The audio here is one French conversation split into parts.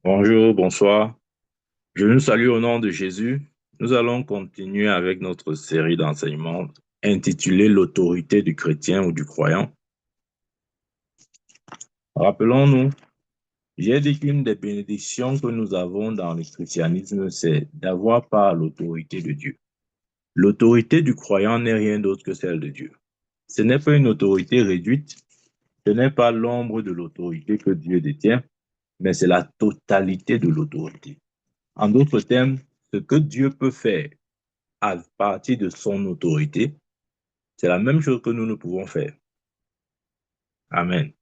Bonjour, bonsoir. Je nous salue au nom de Jésus. Nous allons continuer avec notre série d'enseignements intitulée L'autorité du chrétien ou du croyant. Rappelons-nous, j'ai dit qu'une des bénédictions que nous avons dans le christianisme, c'est d'avoir par l'autorité de Dieu. L'autorité du croyant n'est rien d'autre que celle de Dieu. Ce n'est pas une autorité réduite, ce n'est pas l'ombre de l'autorité que Dieu détient, mais c'est la totalité de l'autorité. En d'autres termes, ce que Dieu peut faire à partir de son autorité, c'est la même chose que nous pouvons faire. Amen.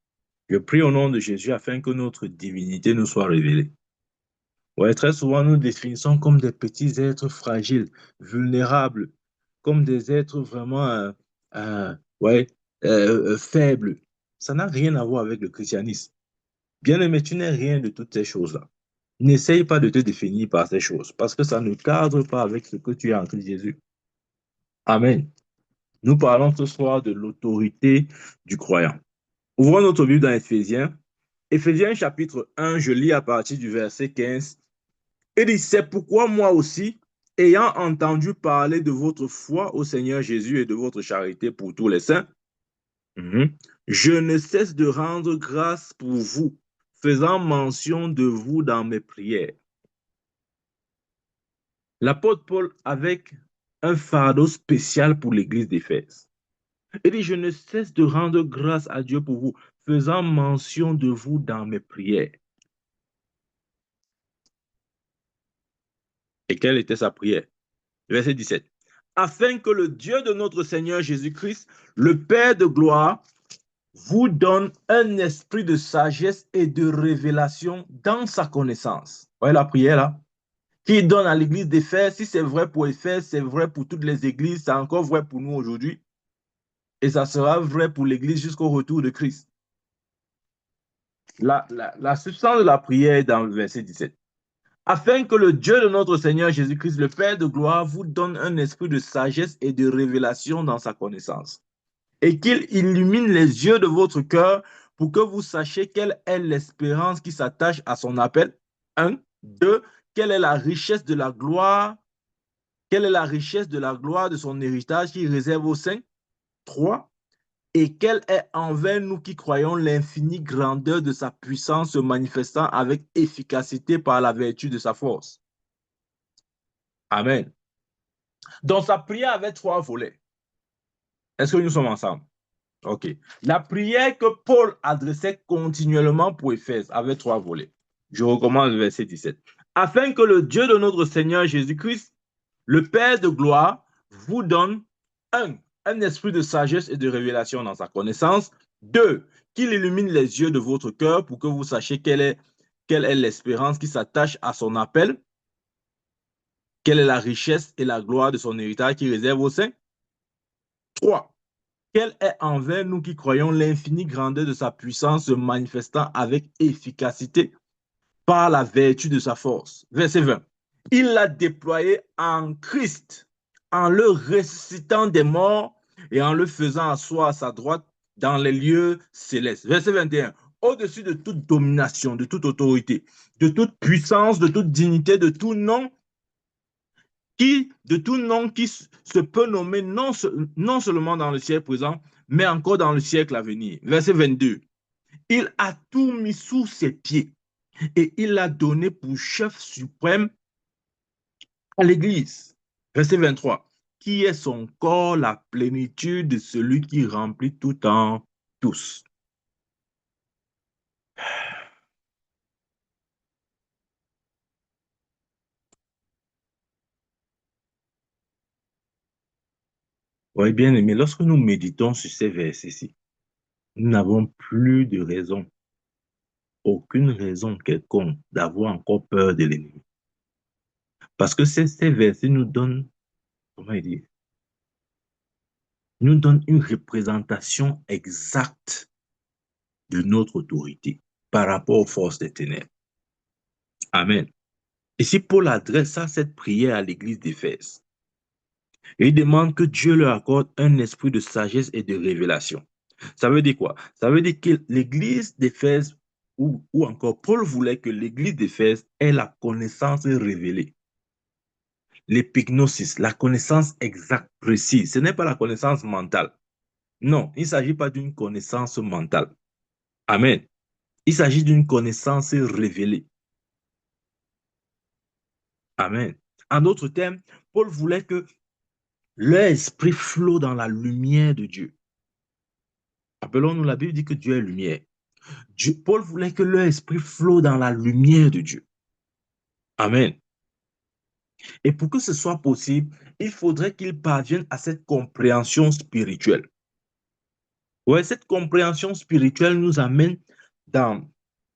Je prie au nom de Jésus afin que notre divinité nous soit révélée. Ouais, très souvent, nous définissons comme des petits êtres fragiles, vulnérables, comme des êtres vraiment euh, ouais, faibles. Ça n'a rien à voir avec le christianisme. Bien-aimé, tu n'es rien de toutes ces choses-là. N'essaye pas de te définir par ces choses, parce que ça ne cadre pas avec ce que tu es en Christ Jésus. Amen. Nous parlons ce soir de l'autorité du croyant. Ouvrons notre Bible dans Éphésiens. Éphésiens chapitre 1, je lis à partir du verset 15. Il dit, c'est pourquoi moi aussi, ayant entendu parler de votre foi au Seigneur Jésus et de votre charité pour tous les saints, je ne cesse de rendre grâce pour vous, faisant mention de vous dans mes prières. L'apôtre Paul avec un fardeau spécial pour l'église d'Éphèse. Il dit, je ne cesse de rendre grâce à Dieu pour vous, faisant mention de vous dans mes prières. Et quelle était sa prière? Verset 17. Afin que le Dieu de notre Seigneur Jésus-Christ, le Père de gloire, vous donne un esprit de sagesse et de révélation dans sa connaissance. Vous voyez la prière là? Qui donne à l'église d'Éphèse, si c'est vrai pour Éphèse, c'est vrai pour toutes les églises, c'est encore vrai pour nous aujourd'hui. Et ça sera vrai pour l'église jusqu'au retour de Christ. La substance de la prière est dans le verset 17. Afin que le Dieu de notre Seigneur Jésus-Christ, le Père de gloire, vous donne un esprit de sagesse et de révélation dans sa connaissance, et qu'il illumine les yeux de votre cœur pour que vous sachiez quelle est l'espérance qui s'attache à son appel. Un. Deux, quelle est la richesse de la gloire, quelle est la richesse de la gloire de son héritage qu'il réserve aux saints. Trois. Et quelle est envers nous qui croyons l'infinie grandeur de sa puissance se manifestant avec efficacité par la vertu de sa force. Amen. Donc, sa prière avait trois volets. Est-ce que nous sommes ensemble? OK. La prière que Paul adressait continuellement pour Éphèse avait trois volets. Je recommence le verset 17. Afin que le Dieu de notre Seigneur Jésus-Christ, le Père de gloire, vous donne un esprit de sagesse et de révélation dans sa connaissance. Deux, qu'il illumine les yeux de votre cœur pour que vous sachiez quelle est l'espérance qui s'attache à son appel, quelle est la richesse et la gloire de son héritage qui réserve aux saints. Trois, quelle est envers nous qui croyons l'infinie grandeur de sa puissance se manifestant avec efficacité par la vertu de sa force. Verset 20. Il l'a déployé en Christ, en le ressuscitant des morts et en le faisant asseoir à sa droite dans les lieux célestes. Verset 21. Au-dessus de toute domination, de toute autorité, de toute puissance, de toute dignité, de tout nom qui se peut nommer non seulement dans le siècle présent, mais encore dans le siècle à venir. Verset 22. Il a tout mis sous ses pieds et il l'a donné pour chef suprême à l'Église. Verset 23. Qui est son corps, la plénitude de celui qui remplit tout en tous. Oui, bien aimé, lorsque nous méditons sur ces versets-ci, nous n'avons plus de raison, aucune raison quelconque d'avoir encore peur de l'ennemi. Parce que ces versets nous donnent, comment dire, nous donnent une représentation exacte de notre autorité par rapport aux forces des ténèbres. Amen. Ici, Paul adresse cette prière à l'église d'Éphèse. Et il demande que Dieu leur accorde un esprit de sagesse et de révélation. Ça veut dire quoi? Ça veut dire que l'église d'Éphèse ou encore Paul voulait que l'église d'Éphèse ait la connaissance révélée. L'épignosis, la connaissance exacte, précise. Ce n'est pas la connaissance mentale. Non, il ne s'agit pas d'une connaissance mentale. Amen. Il s'agit d'une connaissance révélée. Amen. En d'autres termes, Paul voulait que leur esprit flot dans la lumière de Dieu. Rappelons-nous, la Bible dit que Dieu est lumière. Paul voulait que leur esprit flot dans la lumière de Dieu. Amen. Et pour que ce soit possible, il faudrait qu'ils parviennent à cette compréhension spirituelle. Ouais, cette compréhension spirituelle nous amène dans,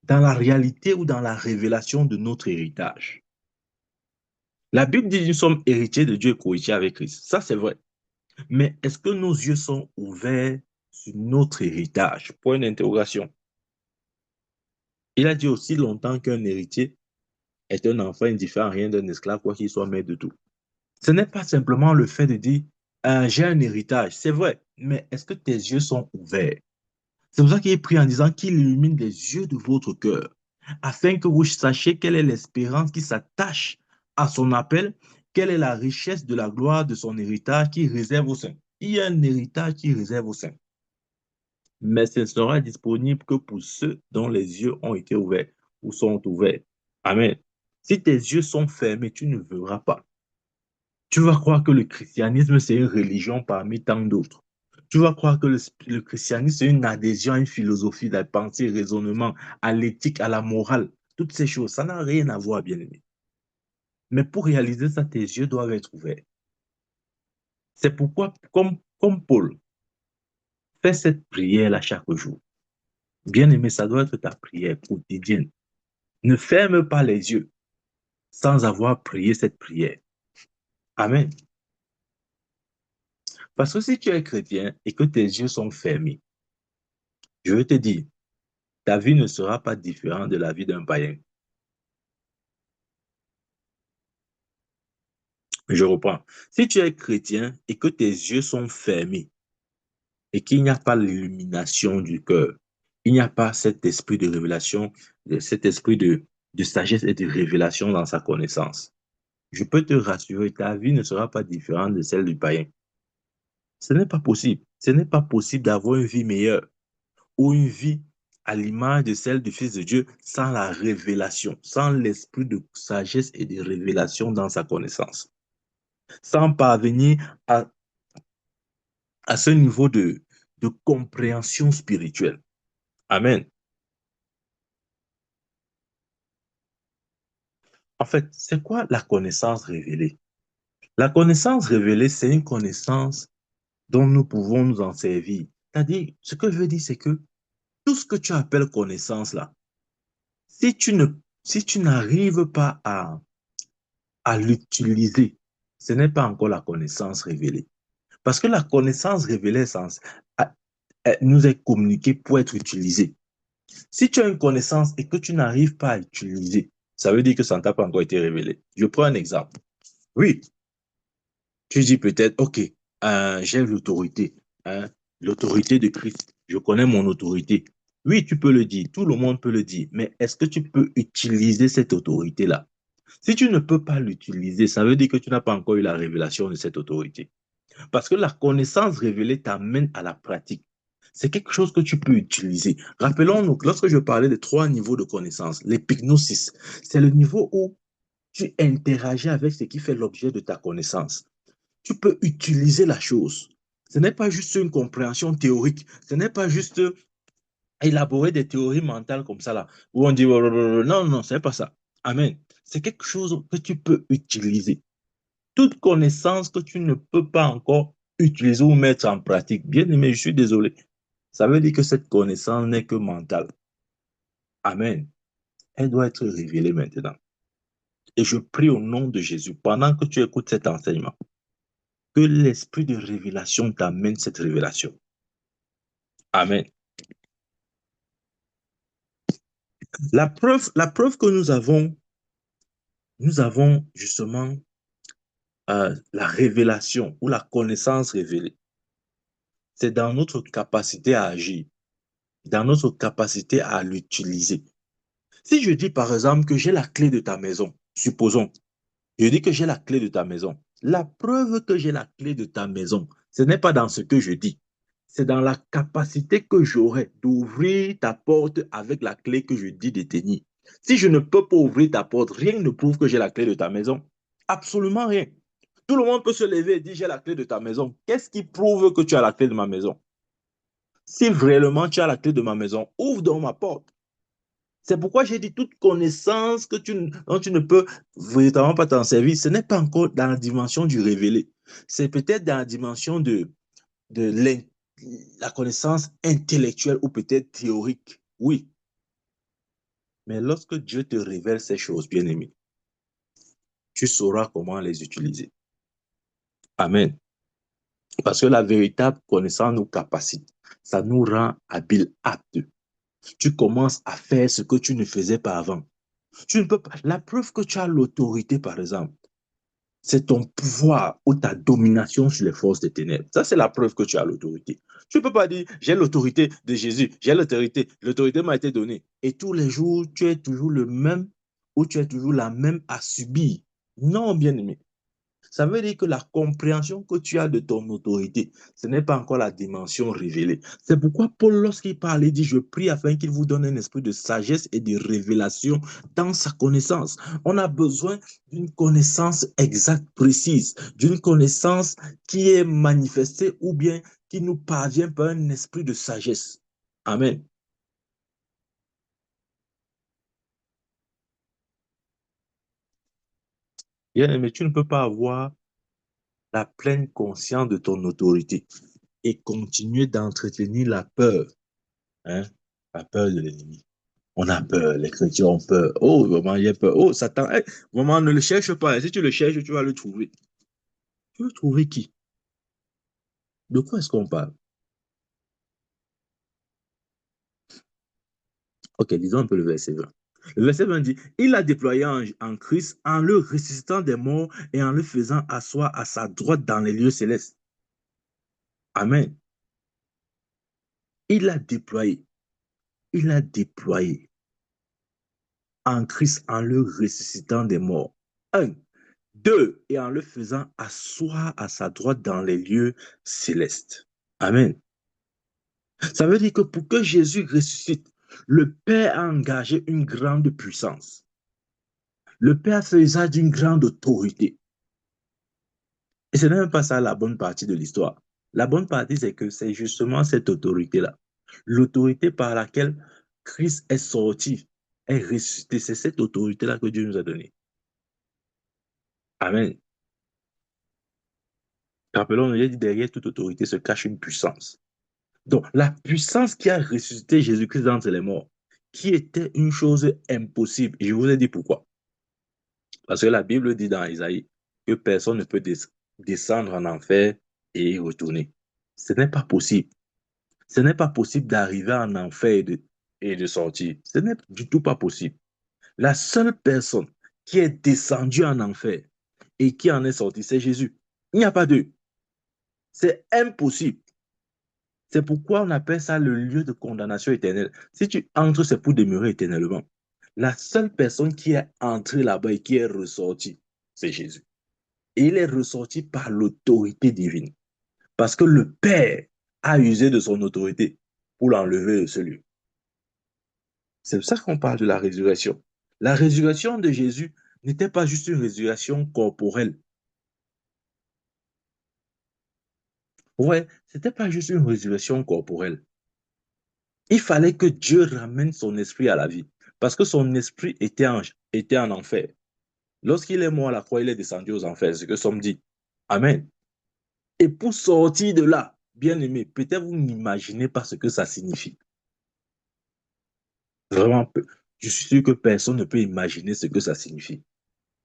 dans la réalité ou dans la révélation de notre héritage. La Bible dit que nous sommes héritiers de Dieu et co-héritiers avec Christ. Ça, c'est vrai. Mais est-ce que nos yeux sont ouverts sur notre héritage? Point d'interrogation. Il a dit aussi longtemps qu'un héritier est un enfant indifférent, rien d'un esclave, quoi qu'il soit maître de tout. Ce n'est pas simplement le fait de dire j'ai un héritage. C'est vrai, mais est-ce que tes yeux sont ouverts? C'est pour ça qu'il est pris en disant qu'il illumine les yeux de votre cœur, afin que vous sachiez quelle est l'espérance qui s'attache à son appel, quelle est la richesse de la gloire de son héritage qui réserve au sein. Il y a un héritage qui réserve au sein, mais ce ne sera disponible que pour ceux dont les yeux ont été ouverts ou sont ouverts. Amen. Si tes yeux sont fermés, tu ne verras pas. Tu vas croire que le christianisme, c'est une religion parmi tant d'autres. Tu vas croire que le christianisme, c'est une adhésion à une philosophie, à la pensée, raisonnement, à l'éthique, à la morale. Toutes ces choses, ça n'a rien à voir, bien aimé. Mais pour réaliser ça, tes yeux doivent être ouverts. C'est pourquoi, comme Paul, fais cette prière-là chaque jour. Bien aimé, ça doit être ta prière quotidienne. Ne ferme pas les yeux sans avoir prié cette prière. Amen. Parce que si tu es chrétien et que tes yeux sont fermés, je veux te dire, ta vie ne sera pas différente de la vie d'un païen. Je reprends. Si tu es chrétien et que tes yeux sont fermés et qu'il n'y a pas l'illumination du cœur, il n'y a pas cet esprit de révélation, cet esprit de sagesse et de révélation dans sa connaissance, je peux te rassurer, ta vie ne sera pas différente de celle du païen. Ce n'est pas possible. Ce n'est pas possible d'avoir une vie meilleure ou une vie à l'image de celle du Fils de Dieu sans la révélation, sans l'esprit de sagesse et de révélation dans sa connaissance, sans parvenir à ce niveau de compréhension spirituelle. Amen. En fait, c'est quoi la connaissance révélée? La connaissance révélée, c'est une connaissance dont nous pouvons nous en servir. C'est-à-dire, ce que je veux dire, c'est que tout ce que tu appelles connaissance là, si tu ne, si tu n'arrives pas à l'utiliser, ce n'est pas encore la connaissance révélée. Parce que la connaissance révélée nous est communiquée pour être utilisée. Si tu as une connaissance et que tu n'arrives pas à l'utiliser, ça veut dire que ça ne t'a pas encore été révélé. Je prends un exemple. Oui, tu dis peut-être, OK, j'ai l'autorité, hein, l'autorité de Christ. Je connais mon autorité. Oui, tu peux le dire, tout le monde peut le dire, mais est-ce que tu peux utiliser cette autorité-là? Si tu ne peux pas l'utiliser, ça veut dire que tu n'as pas encore eu la révélation de cette autorité. Parce que la connaissance révélée t'amène à la pratique. C'est quelque chose que tu peux utiliser. Rappelons-nous que lorsque je parlais de 3 niveaux de connaissance, l'épignosis, c'est le niveau où tu interagis avec ce qui fait l'objet de ta connaissance. Tu peux utiliser la chose. Ce n'est pas juste une compréhension théorique. Ce n'est pas juste élaborer des théories mentales comme ça, là, où on dit, oh, non, non, c'est pas ça. Amen. C'est quelque chose que tu peux utiliser. Toute connaissance que tu ne peux pas encore utiliser ou mettre en pratique. Bien aimé, je suis désolé. Ça veut dire que cette connaissance n'est que mentale. Amen. Elle doit être révélée maintenant. Et je prie au nom de Jésus, pendant que tu écoutes cet enseignement, que l'esprit de révélation t'amène cette révélation. Amen. La preuve que nous avons justement la révélation ou la connaissance révélée. C'est dans notre capacité à agir, dans notre capacité à l'utiliser. Si je dis par exemple que j'ai la clé de ta maison, supposons, je dis que j'ai la clé de ta maison. La preuve que j'ai la clé de ta maison, ce n'est pas dans ce que je dis. C'est dans la capacité que j'aurai d'ouvrir ta porte avec la clé que je dis détenir. Si je ne peux pas ouvrir ta porte, rien ne prouve que j'ai la clé de ta maison. Absolument rien. Tout le monde peut se lever et dire j'ai la clé de ta maison. Qu'est-ce qui prouve que tu as la clé de ma maison? Si réellement tu as la clé de ma maison, ouvre donc ma porte. C'est pourquoi j'ai dit toute connaissance dont tu ne peux véritablement pas t'en servir. Ce n'est pas encore dans la dimension du révélé. C'est peut-être dans la dimension de la connaissance intellectuelle ou peut-être théorique. Oui. Mais lorsque Dieu te révèle ces choses, bien-aimé, tu sauras comment les utiliser. Amen. Parce que la véritable connaissance nous capacite. Ça nous rend habiles, aptes. Tu commences à faire ce que tu ne faisais pas avant. Tu ne peux pas. La preuve que tu as l'autorité, par exemple, c'est ton pouvoir ou ta domination sur les forces des ténèbres. Ça, c'est la preuve que tu as l'autorité. Tu ne peux pas dire, j'ai l'autorité de Jésus, j'ai l'autorité m'a été donnée. Et tous les jours, tu es toujours le même ou tu es toujours la même à subir. Non, bien-aimé. Ça veut dire que la compréhension que tu as de ton autorité, ce n'est pas encore la dimension révélée. C'est pourquoi Paul, lorsqu'il parle, il dit, je prie afin qu'il vous donne un esprit de sagesse et de révélation dans sa connaissance. On a besoin d'une connaissance exacte, précise, d'une connaissance qui est manifestée ou bien qui nous parvient par un esprit de sagesse. Amen. Bien, mais tu ne peux pas avoir la pleine conscience de ton autorité et continuer d'entretenir la peur, hein, la peur de l'ennemi. On a peur, les chrétiens ont peur. Oh, vraiment, il y a peur. Oh, Satan, hey, vraiment, ne le cherche pas. Si tu le cherches, tu vas le trouver. Tu veux trouver qui? De quoi est-ce qu'on parle? Ok, disons un peu le verset 20. Le verset 20 dit, il a déployé en Christ en le ressuscitant des morts et en le faisant asseoir à sa droite dans les lieux célestes. Amen. Il a déployé, il a déployé en Christ en le ressuscitant des morts. Un. Deux, et en le faisant asseoir à sa droite dans les lieux célestes. Amen. Ça veut dire que pour que Jésus ressuscite, le Père a engagé une grande puissance. Le Père fait usage d'une grande autorité. Et ce n'est même pas ça la bonne partie de l'histoire. La bonne partie, c'est que c'est justement cette autorité-là. L'autorité par laquelle Christ est sorti, est ressuscité. C'est cette autorité-là que Dieu nous a donnée. Amen. Rappelons, il a dit derrière toute autorité se cache une puissance. Donc, la puissance qui a ressuscité Jésus-Christ d'entre les morts, qui était une chose impossible. Et je vous ai dit pourquoi. Parce que la Bible dit dans Isaïe que personne ne peut descendre en enfer et y retourner. Ce n'est pas possible. Ce n'est pas possible d'arriver en enfer et de sortir. Ce n'est du tout pas possible. La seule personne qui est descendue en enfer et qui en est sortie, c'est Jésus. Il n'y a pas d'eux. C'est impossible. C'est pourquoi on appelle ça le lieu de condamnation éternelle. Si tu entres, c'est pour demeurer éternellement. La seule personne qui est entrée là-bas et qui est ressortie, c'est Jésus. Et il est ressorti par l'autorité divine. Parce que le Père a usé de son autorité pour l'enlever de ce lieu. C'est pour ça qu'on parle de la résurrection. La résurrection de Jésus n'était pas juste une résurrection corporelle. Ouais, c'était pas juste une résurrection corporelle. Il fallait que Dieu ramène son esprit à la vie. Parce que son esprit était en enfer. Lorsqu'il est mort à la croix, il est descendu aux enfers, c'est ce que Somme dit. Amen. Et pour sortir de là, bien aimé, peut-être vous n'imaginez pas ce que ça signifie. Vraiment peu. Je suis sûr que personne ne peut imaginer ce que ça signifie.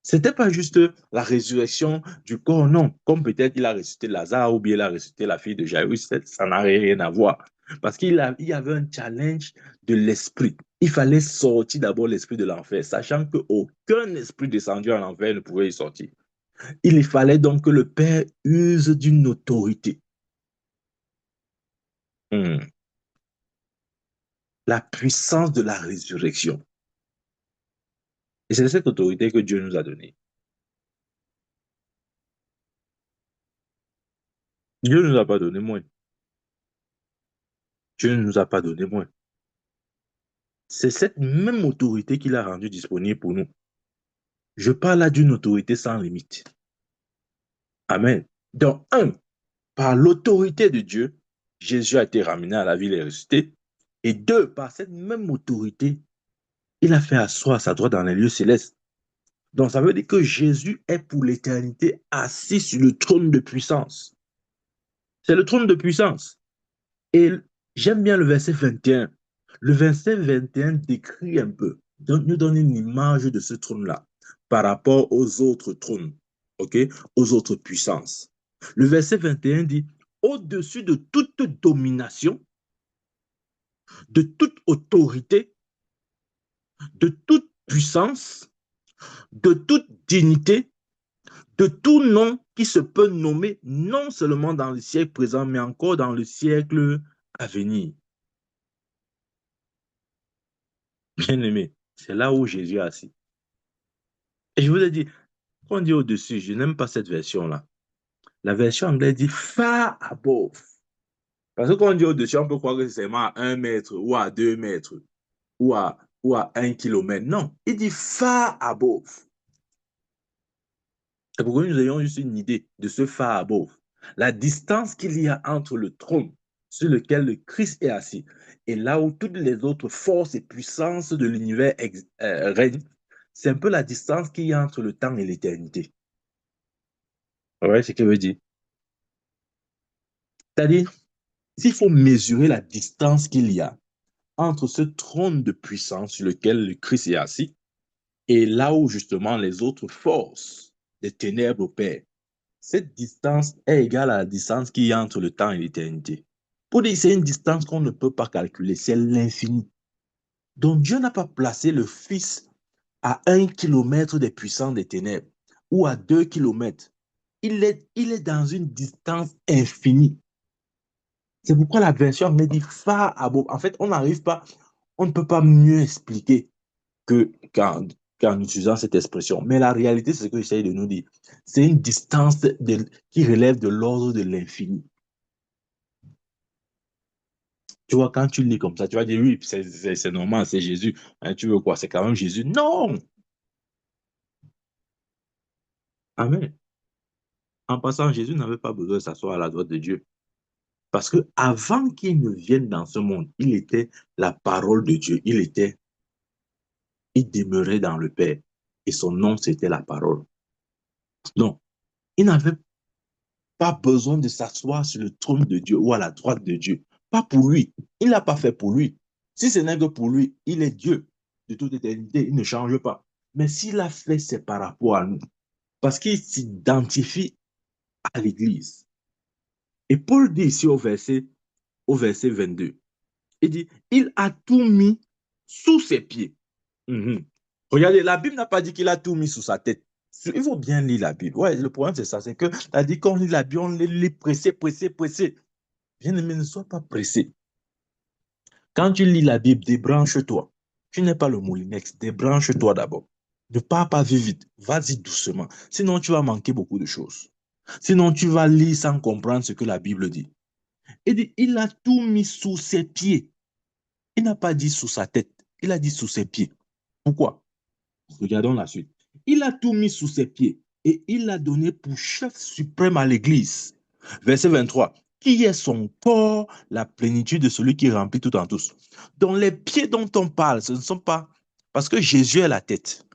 C'était pas juste la résurrection du corps, non. Comme peut-être il a ressuscité Lazare ou bien il a ressuscité la fille de Jairus, ça n'a rien à voir. Parce il y avait un challenge de l'esprit. Il fallait sortir d'abord l'esprit de l'enfer, sachant qu'aucun esprit descendu en enfer ne pouvait y sortir. Il fallait donc que le Père use d'une autorité. Hmm. La puissance de la résurrection. Et c'est cette autorité que Dieu nous a donnée. Dieu ne nous a pas donné moins. Dieu ne nous a pas donné moins. C'est cette même autorité qu'il a rendue disponible pour nous. Je parle là d'une autorité sans limite. Amen. Donc, un, par l'autorité de Dieu, Jésus a été ramené à la vie et ressuscité. Et deux, par cette même autorité, il a fait asseoir sa droite dans les lieux célestes. Donc, ça veut dire que Jésus est pour l'éternité assis sur le trône de puissance. C'est le trône de puissance. Et j'aime bien le verset 21. Le verset 21 décrit un peu, donc nous donne une image de ce trône-là par rapport aux autres trônes, ok, aux autres puissances. Le verset 21 dit, au-dessus de toute domination, de toute autorité, de toute puissance, de toute dignité, de tout nom qui se peut nommer non seulement dans le siècle présent, mais encore dans le siècle à venir. Bien-aimé, c'est là où Jésus est assis. Et je vous ai dit, quand on dit au-dessus, je n'aime pas cette version-là. La version anglaise dit far above. Parce que quand on dit au-dessus, on peut croire que c'est seulement à 1 mètre ou à 2 mètres ou à 1 kilomètre. Non, il dit far above. C'est pour que nous ayons juste une idée de ce far above. La distance qu'il y a entre le trône sur lequel le Christ est assis et là où toutes les autres forces et puissances de l'univers règnent, c'est un peu la distance qu'il y a entre le temps et l'éternité. Vous voyez ce que veut dire? C'est-à-dire, s'il faut mesurer la distance qu'il y a entre ce trône de puissance sur lequel le Christ est assis et là où justement les autres forces des ténèbres opèrent, cette distance est égale à la distance qu'il y a entre le temps et l'éternité. Pour dire, c'est une distance qu'on ne peut pas calculer, c'est l'infini. Donc Dieu n'a pas placé le Fils à 1 kilomètre des puissants des ténèbres ou à 2 kilomètres. Il est dans une distance infinie. C'est pourquoi la version anglaise dit far above. En fait, on ne peut pas mieux expliquer qu'en utilisant cette expression. Mais la réalité, c'est ce que j'essaie de nous dire. C'est une distance qui relève de l'ordre de l'infini. Tu vois, quand tu lis comme ça, tu vas dire, oui, c'est normal, c'est Jésus. Hein, tu veux quoi? C'est quand même Jésus. Non! Amen. En passant, Jésus n'avait pas besoin de s'asseoir à la droite de Dieu. Parce que avant qu'il ne vienne dans ce monde, il était la parole de Dieu. Il demeurait dans le Père. Et son nom, c'était la parole. Donc, il n'avait pas besoin de s'asseoir sur le trône de Dieu ou à la droite de Dieu. Pas pour lui. Il ne l'a pas fait pour lui. Si ce n'est que pour lui, il est Dieu de toute éternité. Il ne change pas. Mais s'il a fait, c'est par rapport à nous. Parce qu'il s'identifie à l'Église. Et Paul dit ici au verset 22, il dit, il a tout mis sous ses pieds. Mhm. Regardez, la Bible n'a pas dit qu'il a tout mis sous sa tête. Il faut bien lire la Bible. Ouais, le problème, c'est ça. C'est que, ça dit qu'on lit la Bible, on lit pressé, pressé, pressé. Bien-aimé, ne sois pas pressé. Quand tu lis la Bible, débranche-toi. Tu n'es pas le moulinex, débranche-toi d'abord. Ne pars pas vite, vas-y doucement. Sinon, tu vas manquer beaucoup de choses. Sinon, tu vas lire sans comprendre ce que la Bible dit. Il dit, il a tout mis sous ses pieds. Il n'a pas dit sous sa tête, il a dit sous ses pieds. Pourquoi? Regardons la suite. Il a tout mis sous ses pieds et il l'a donné pour chef suprême à l'Église. Verset 23. Qui est son corps, la plénitude de celui qui remplit tout en tous. Donc les pieds dont on parle, ce ne sont pas... Parce que Jésus est la tête,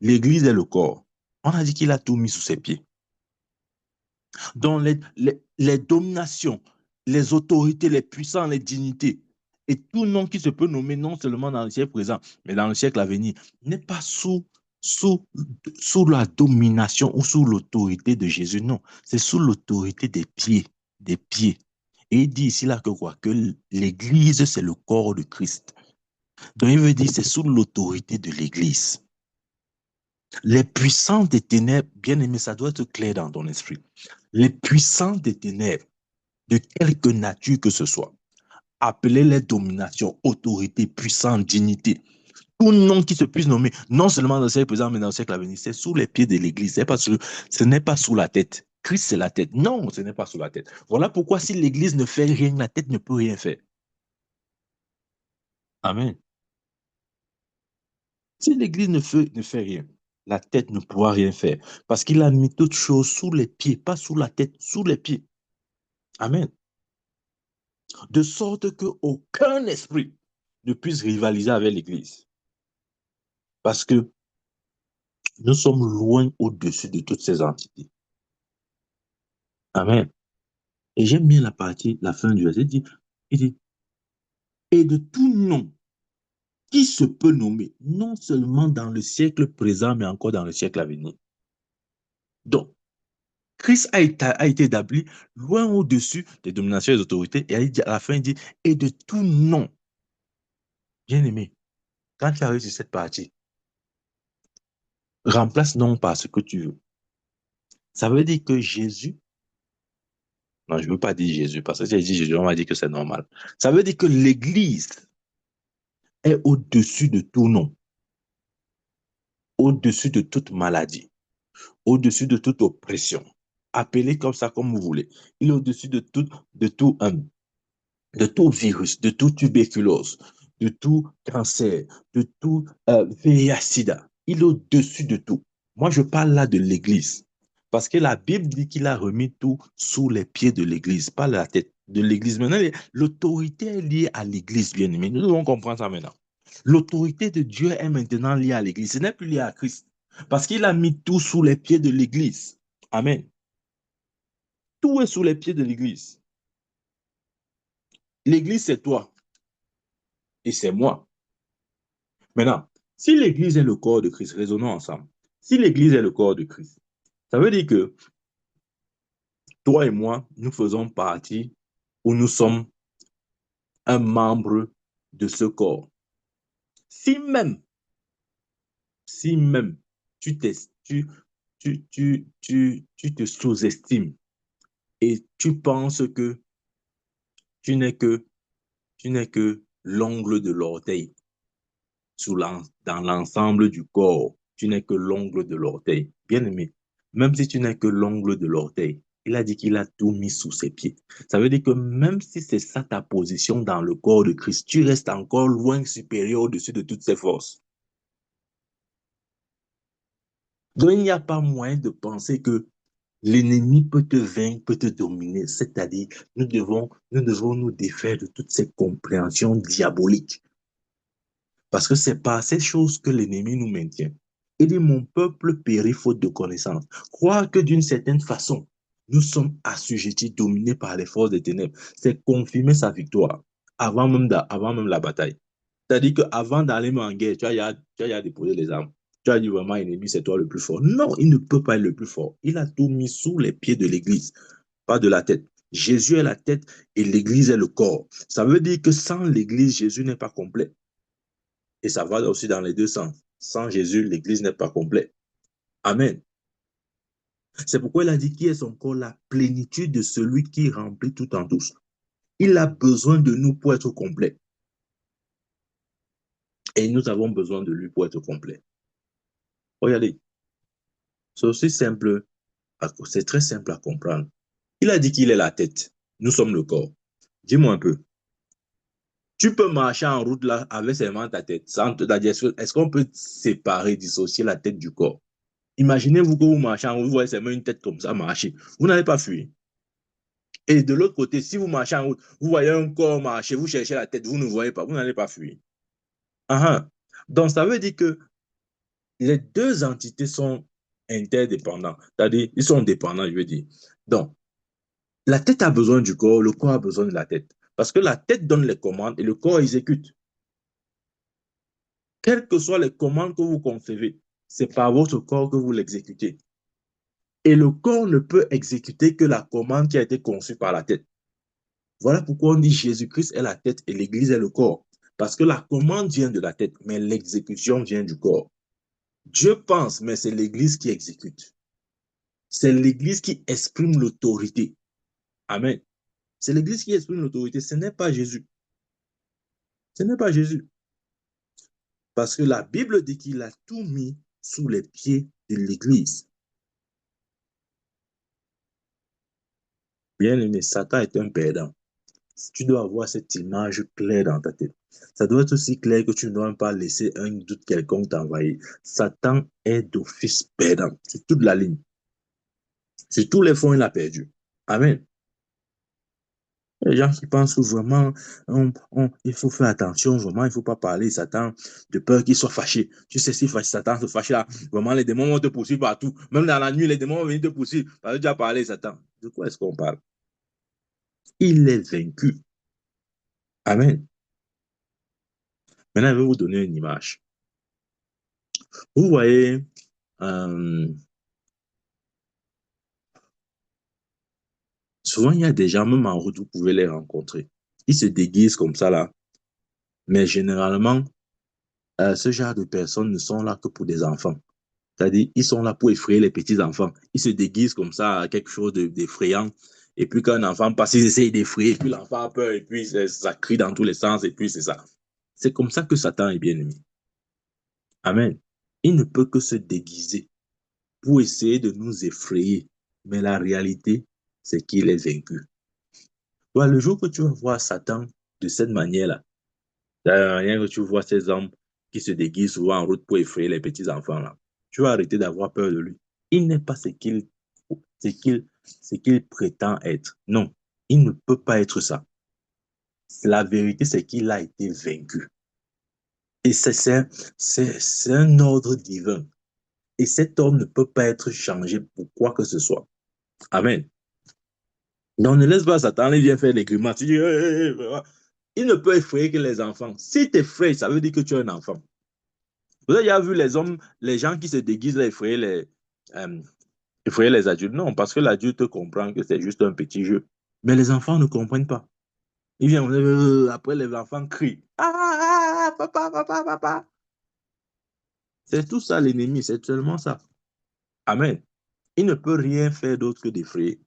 l'Église est le corps. On a dit qu'il a tout mis sous ses pieds. Donc les dominations, les autorités, les puissants, les dignités, et tout nom qui se peut nommer non seulement dans le siècle présent, mais dans le siècle à venir, n'est pas sous, sous la domination ou sous l'autorité de Jésus, non. C'est sous l'autorité des pieds, des pieds. Et il dit ici là que quoi? Que l'Église, c'est le corps de Christ. Donc il veut dire c'est sous l'autorité de l'Église. Les puissants des ténèbres, bien aimé, ça doit être clair dans ton esprit. Les puissants des ténèbres, de quelque nature que ce soit, appelez-les domination, autorité, puissance, dignité. Tout nom qui se puisse nommer, non seulement dans le siècle présent, mais dans le siècle à venir, c'est sous les pieds de l'Église. Ce n'est pas sous la tête. Christ, c'est la tête. Non, ce n'est pas sous la tête. Voilà pourquoi si l'Église ne fait rien, la tête ne peut rien faire. Amen. Si l'Église ne fait rien, la tête ne pourra rien faire. Parce qu'il a mis toutes choses sous les pieds, pas sous la tête, sous les pieds. Amen. De sorte qu'aucun esprit ne puisse rivaliser avec l'Église. Parce que nous sommes loin au-dessus de toutes ces entités. Amen. Et j'aime bien la fin du verset, il dit, et de tout nom qui se peut nommer, non seulement dans le siècle présent, mais encore dans le siècle à venir. Donc, Christ a été établi loin au-dessus des dominations et des autorités, et à la fin, il dit, et de tout nom. Bien aimé, quand tu arrives sur cette partie, remplace non par ce que tu veux. Ça veut dire que Jésus, non, je ne veux pas dire Jésus, parce que si je dis Jésus, on va dire que c'est normal. Ça veut dire que l'Église est au-dessus de tout nom, au-dessus de toute maladie, au-dessus de toute oppression. Appelez comme ça, comme vous voulez. Il est au-dessus de tout virus, de toute tuberculose, de tout cancer, de tout VIH-Sida. Il est au-dessus de tout. Moi, je parle là de l'Église. Parce que la Bible dit qu'il a remis tout sous les pieds de l'Église, pas la tête de l'Église. Maintenant, l'autorité est liée à l'Église, bien aimé. Nous devons comprendre ça maintenant. L'autorité de Dieu est maintenant liée à l'Église. Ce n'est plus lié à Christ. Parce qu'il a mis tout sous les pieds de l'Église. Amen. Tout est sous les pieds de l'Église. L'Église, c'est toi et c'est moi. Maintenant, si l'Église est le corps de Christ, raisonnons ensemble. Si l'Église est le corps de Christ, ça veut dire que toi et moi, nous faisons partie ou nous sommes un membre de ce corps. Si même, si même tu, tu te sous-estimes et tu penses que tu n'es que, tu n'es que l'ongle de l'orteil dans l'ensemble du corps, tu n'es que l'ongle de l'orteil. Bien aimé, même si tu n'es que l'ongle de l'orteil, il a dit qu'il a tout mis sous ses pieds. Ça veut dire que même si c'est ça ta position dans le corps de Christ, tu restes encore loin supérieur au-dessus de toutes ses forces. Donc, il n'y a pas moyen de penser que l'ennemi peut te vaincre, peut te dominer. C'est-à-dire, nous devons nous défaire de toutes ces compréhensions diaboliques. Parce que c'est par ces choses que l'ennemi nous maintient. Il dit, mon peuple périt faute de connaissance. Croire que d'une certaine façon, nous sommes assujettis, dominés par les forces des ténèbres, c'est confirmer sa victoire avant même la bataille. C'est-à-dire qu'avant d'aller en guerre, tu as déposé les armes. Tu as dit vraiment, ennemi, c'est toi le plus fort. Non, il ne peut pas être le plus fort. Il a tout mis sous les pieds de l'Église, pas de la tête. Jésus est la tête et l'Église est le corps. Ça veut dire que sans l'Église, Jésus n'est pas complet. Et ça va aussi dans les deux sens. Sans Jésus, l'Église n'est pas complète. Amen. C'est pourquoi il a dit qui est son corps, la plénitude de celui qui remplit tout en tous. Il a besoin de nous pour être complet. Et nous avons besoin de lui pour être complet. Regardez, c'est aussi simple, c'est très simple à comprendre. Il a dit qu'il est la tête. Nous sommes le corps. Dis-moi un peu. Tu peux marcher en route là avec seulement ta tête. Est-ce qu'on peut séparer, dissocier la tête du corps? Imaginez-vous que vous marchez en route, vous voyez seulement une tête comme ça marcher. Vous n'allez pas fuir. Et de l'autre côté, si vous marchez en route, vous voyez un corps marcher, vous cherchez la tête, vous ne voyez pas, vous n'allez pas fuir. Ah, ah. Donc, ça veut dire que les deux entités sont interdépendantes. C'est-à-dire, ils sont dépendants, je veux dire. Donc, la tête a besoin du corps, le corps a besoin de la tête. Parce que la tête donne les commandes et le corps exécute. Quelles que soient les commandes que vous concevez, c'est par votre corps que vous l'exécutez. Et le corps ne peut exécuter que la commande qui a été conçue par la tête. Voilà pourquoi on dit Jésus-Christ est la tête et l'Église est le corps. Parce que la commande vient de la tête, mais l'exécution vient du corps. Dieu pense, mais c'est l'Église qui exécute. C'est l'Église qui exprime l'autorité. Amen. C'est l'Église qui exprime l'autorité. Ce n'est pas Jésus. Ce n'est pas Jésus. Parce que la Bible dit qu'il a tout mis sous les pieds de l'Église. Bien aimé, Satan est un perdant. Tu dois avoir cette image claire dans ta tête. Ça doit être aussi clair que tu ne dois pas laisser un doute quelconque t'envahir. Satan est d'office perdant sur toute la ligne. Sur tous les fonds, il a perdu. Amen. Les gens qui pensent que vraiment, il faut faire attention, vraiment, il ne faut pas parler Satan de peur qu'il soit fâché. Tu sais, si Satan se fâche là, vraiment, les démons vont te poursuivre partout. Même dans la nuit, les démons vont venir te poursuivre. Parce que tu as parlé Satan. De quoi est-ce qu'on parle? Il est vaincu. Amen. Maintenant, je vais vous donner une image. Vous voyez, euh, souvent, il y a des gens, même en route, vous pouvez les rencontrer. Ils se déguisent comme ça là. Mais généralement, ce genre de personnes ne sont là que pour des enfants. C'est-à-dire, ils sont là pour effrayer les petits-enfants. Ils se déguisent comme ça à quelque chose d'effrayant. Et puis, quand un enfant passe, ils essayent d'effrayer. Et puis, l'enfant a peur. Et puis, ça crie dans tous les sens. Et puis, c'est ça. C'est comme ça que Satan est bien aimé. Amen. Il ne peut que se déguiser pour essayer de nous effrayer. Mais la réalité, c'est qu'il est vaincu. Toi, le jour que tu vas voir Satan de cette manière-là, de la manière que tu vois ces hommes qui se déguisent souvent en route pour effrayer les petits-enfants, là, tu vas arrêter d'avoir peur de lui. Il n'est pas ce qu'il prétend être. Non, il ne peut pas être ça. La vérité, c'est qu'il a été vaincu. Et c'est un ordre divin. Et cet homme ne peut pas être changé pour quoi que ce soit. Amen. Donc ne laisse pas Satan, il vient faire des grimaces. Tu dis, hey, hey, hey. Il ne peut effrayer que les enfants. Si tu effraies, ça veut dire que tu es un enfant. Vous avez déjà vu les hommes, les gens qui se déguisent là, effrayer les adultes? Non, parce que l'adulte comprend que c'est juste un petit jeu. Mais les enfants ne comprennent pas. Ils viennent, après les enfants crient. Papa, papa, papa. C'est tout ça l'ennemi, c'est seulement ça. Amen. Il ne peut rien faire d'autre que d'effrayer.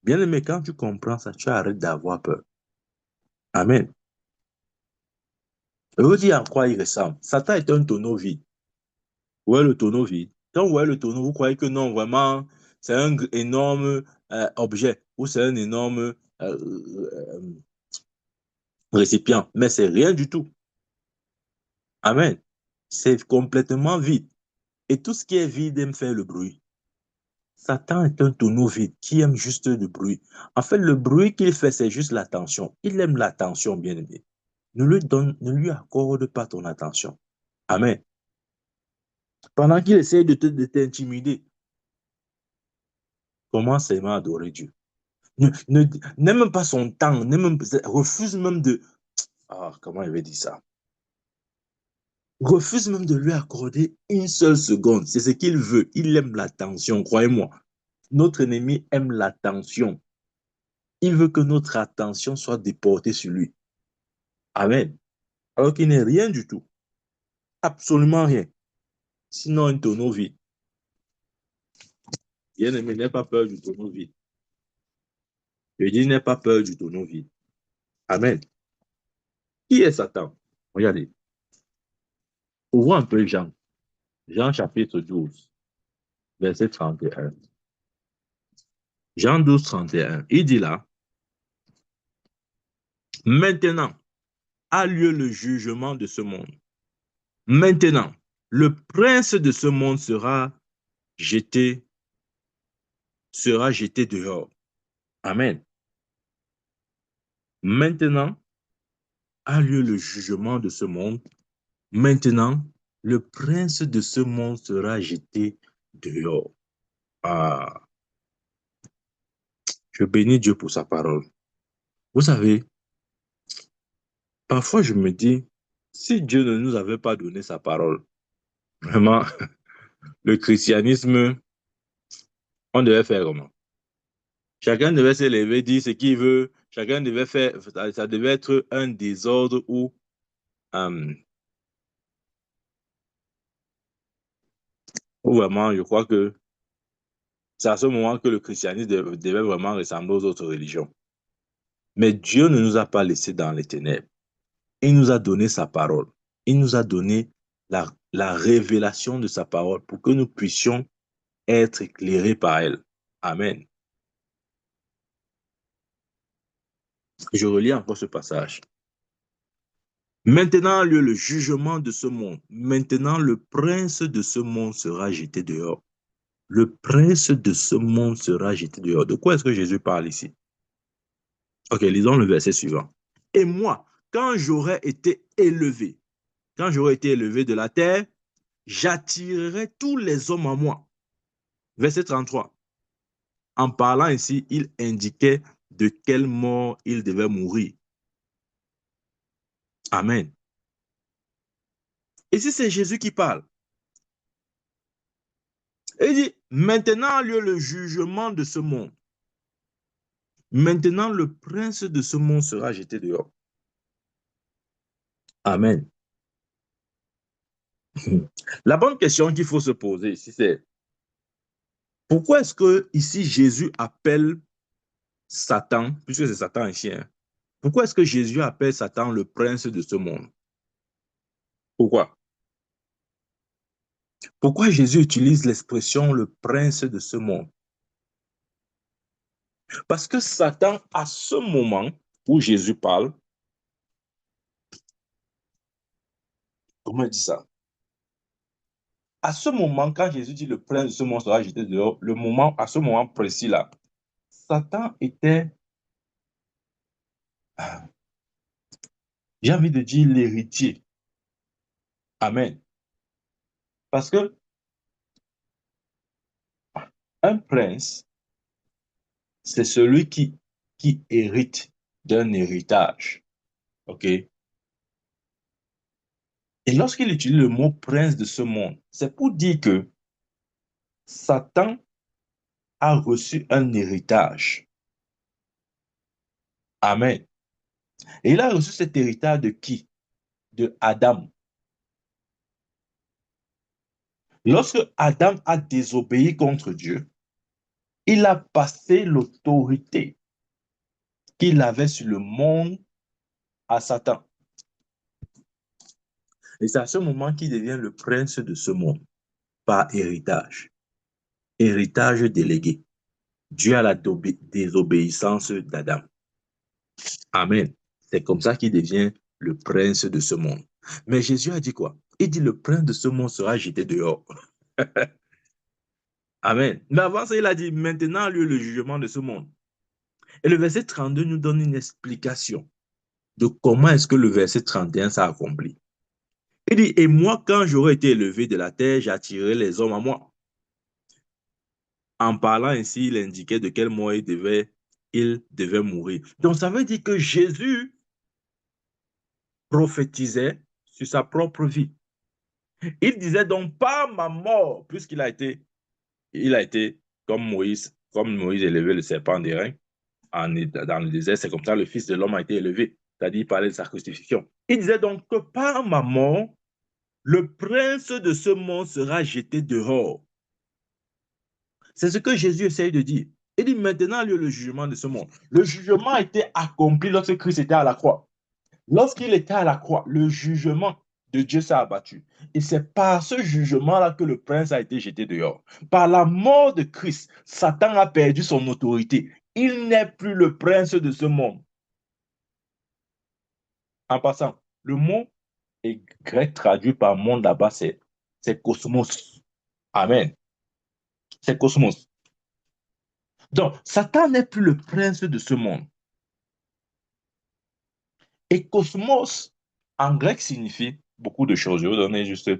Bien aimé, quand tu comprends ça, tu arrêtes d'avoir peur. Amen. Je vous dis en quoi il ressemble. Satan est un tonneau vide. Où est le tonneau vide? Quand vous voyez le tonneau, vous croyez que non, vraiment, c'est un énorme objet ou c'est un énorme récipient. Mais c'est rien du tout. Amen. C'est complètement vide. Et tout ce qui est vide aime faire le bruit. Satan est un tonneau vide qui aime juste le bruit. En fait, le bruit qu'il fait, c'est juste l'attention. Il aime l'attention, bien aimé. Ne lui accorde pas ton attention. Amen. Pendant qu'il essaie de t'intimider, commence seulement à adorer Dieu. N'aime même pas son temps, refuse même de... Ah, comment il va dire ça? Refuse même de lui accorder une seule seconde. C'est ce qu'il veut. Il aime l'attention, croyez-moi. Notre ennemi aime l'attention. Il veut que notre attention soit déportée sur lui. Amen. Alors qu'il n'est rien du tout. Absolument rien. Sinon, un tonneau vide. Bien-aimé, n'aie pas peur du tonneau vide. Je dis, n'aie pas peur du tonneau vide. Amen. Qui est Satan? Regardez. Ouvrons un peu Jean. Jean chapitre 12, verset 31. Jean 12, 31. Il dit là, maintenant a lieu le jugement de ce monde. Maintenant, le prince de ce monde jeté, sera jeté dehors. Amen. Maintenant a lieu le jugement de ce monde. Maintenant, le prince de ce monde sera jeté dehors. Ah, je bénis Dieu pour sa parole. Vous savez, parfois je me dis, si Dieu ne nous avait pas donné sa parole, vraiment, le christianisme, on devait faire comment? Chacun devait se lever, dire ce qu'il veut. Chacun devait faire, ça devait être un désordre euh, où vraiment, je crois que c'est à ce moment que le christianisme devait vraiment ressembler aux autres religions. Mais Dieu ne nous a pas laissés dans les ténèbres. Il nous a donné sa parole. Il nous a donné la révélation de sa parole pour que nous puissions être éclairés par elle. Amen. Je relis encore ce passage. Maintenant a lieu le jugement de ce monde. Maintenant, le prince de ce monde sera jeté dehors. Le prince de ce monde sera jeté dehors. De quoi est-ce que Jésus parle ici? Ok, lisons le verset suivant. Et moi, quand j'aurai été élevé de la terre, j'attirerai tous les hommes à moi. Verset 33. En parlant ici, il indiquait de quelle mort il devait mourir. Amen. Ici, c'est Jésus qui parle. Et il dit, maintenant a lieu le jugement de ce monde. Maintenant, le prince de ce monde sera jeté dehors. Amen. La bonne question qu'il faut se poser ici, c'est pourquoi est-ce que ici Jésus appelle Satan, puisque c'est Satan ici, hein, pourquoi est-ce que Jésus appelle Satan le prince de ce monde? Pourquoi? Pourquoi Jésus utilise l'expression le prince de ce monde? Parce que Satan, à ce moment où Jésus parle, comment il dit ça? À ce moment, quand Jésus dit le prince de ce monde sera jeté dehors, à ce moment précis là, Satan était, j'ai envie de dire, l'héritier. Amen. Parce que un prince, c'est celui qui hérite d'un héritage. OK? Et lorsqu'il utilise le mot prince de ce monde, c'est pour dire que Satan a reçu un héritage. Amen. Et il a reçu cet héritage de qui? De Adam. Lorsque Adam a désobéi contre Dieu, il a passé l'autorité qu'il avait sur le monde à Satan. Et c'est à ce moment qu'il devient le prince de ce monde, par héritage. Héritage délégué, dû à la désobéissance d'Adam. Amen. C'est comme ça qu'il devient le prince de ce monde. Mais Jésus a dit quoi? Il dit le prince de ce monde sera jeté dehors. Amen. Mais avant ça, il a dit maintenant a lieu le jugement de ce monde. Et le verset 32 nous donne une explication de comment est-ce que le verset 31 s'est accompli. Il dit, et moi, quand j'aurai été élevé de la terre, j'attirerai les hommes à moi. En parlant ainsi, il indiquait de quel mois il devait mourir. Donc, ça veut dire que Jésus prophétisait sur sa propre vie. Il disait donc pas ma mort, puisqu'il il a été comme Moïse élevait le serpent d'airain dans le désert, c'est comme ça le Fils de l'homme a été élevé, c'est-à-dire il parlait de sa crucifixion. Il disait donc que par ma mort, le prince de ce monde sera jeté dehors. C'est ce que Jésus essaye de dire. Il dit maintenant a lieu le jugement de ce monde. Le jugement a été accompli lorsque Christ était à la croix. Lorsqu'il était à la croix, le jugement de Dieu s'est abattu. Et c'est par ce jugement-là que le prince a été jeté dehors. Par la mort de Christ, Satan a perdu son autorité. Il n'est plus le prince de ce monde. En passant, le mot est grec traduit par monde là-bas, c'est cosmos. Amen. C'est cosmos. Donc, Satan n'est plus le prince de ce monde. Et cosmos, en grec, signifie beaucoup de choses. Je vais vous donner juste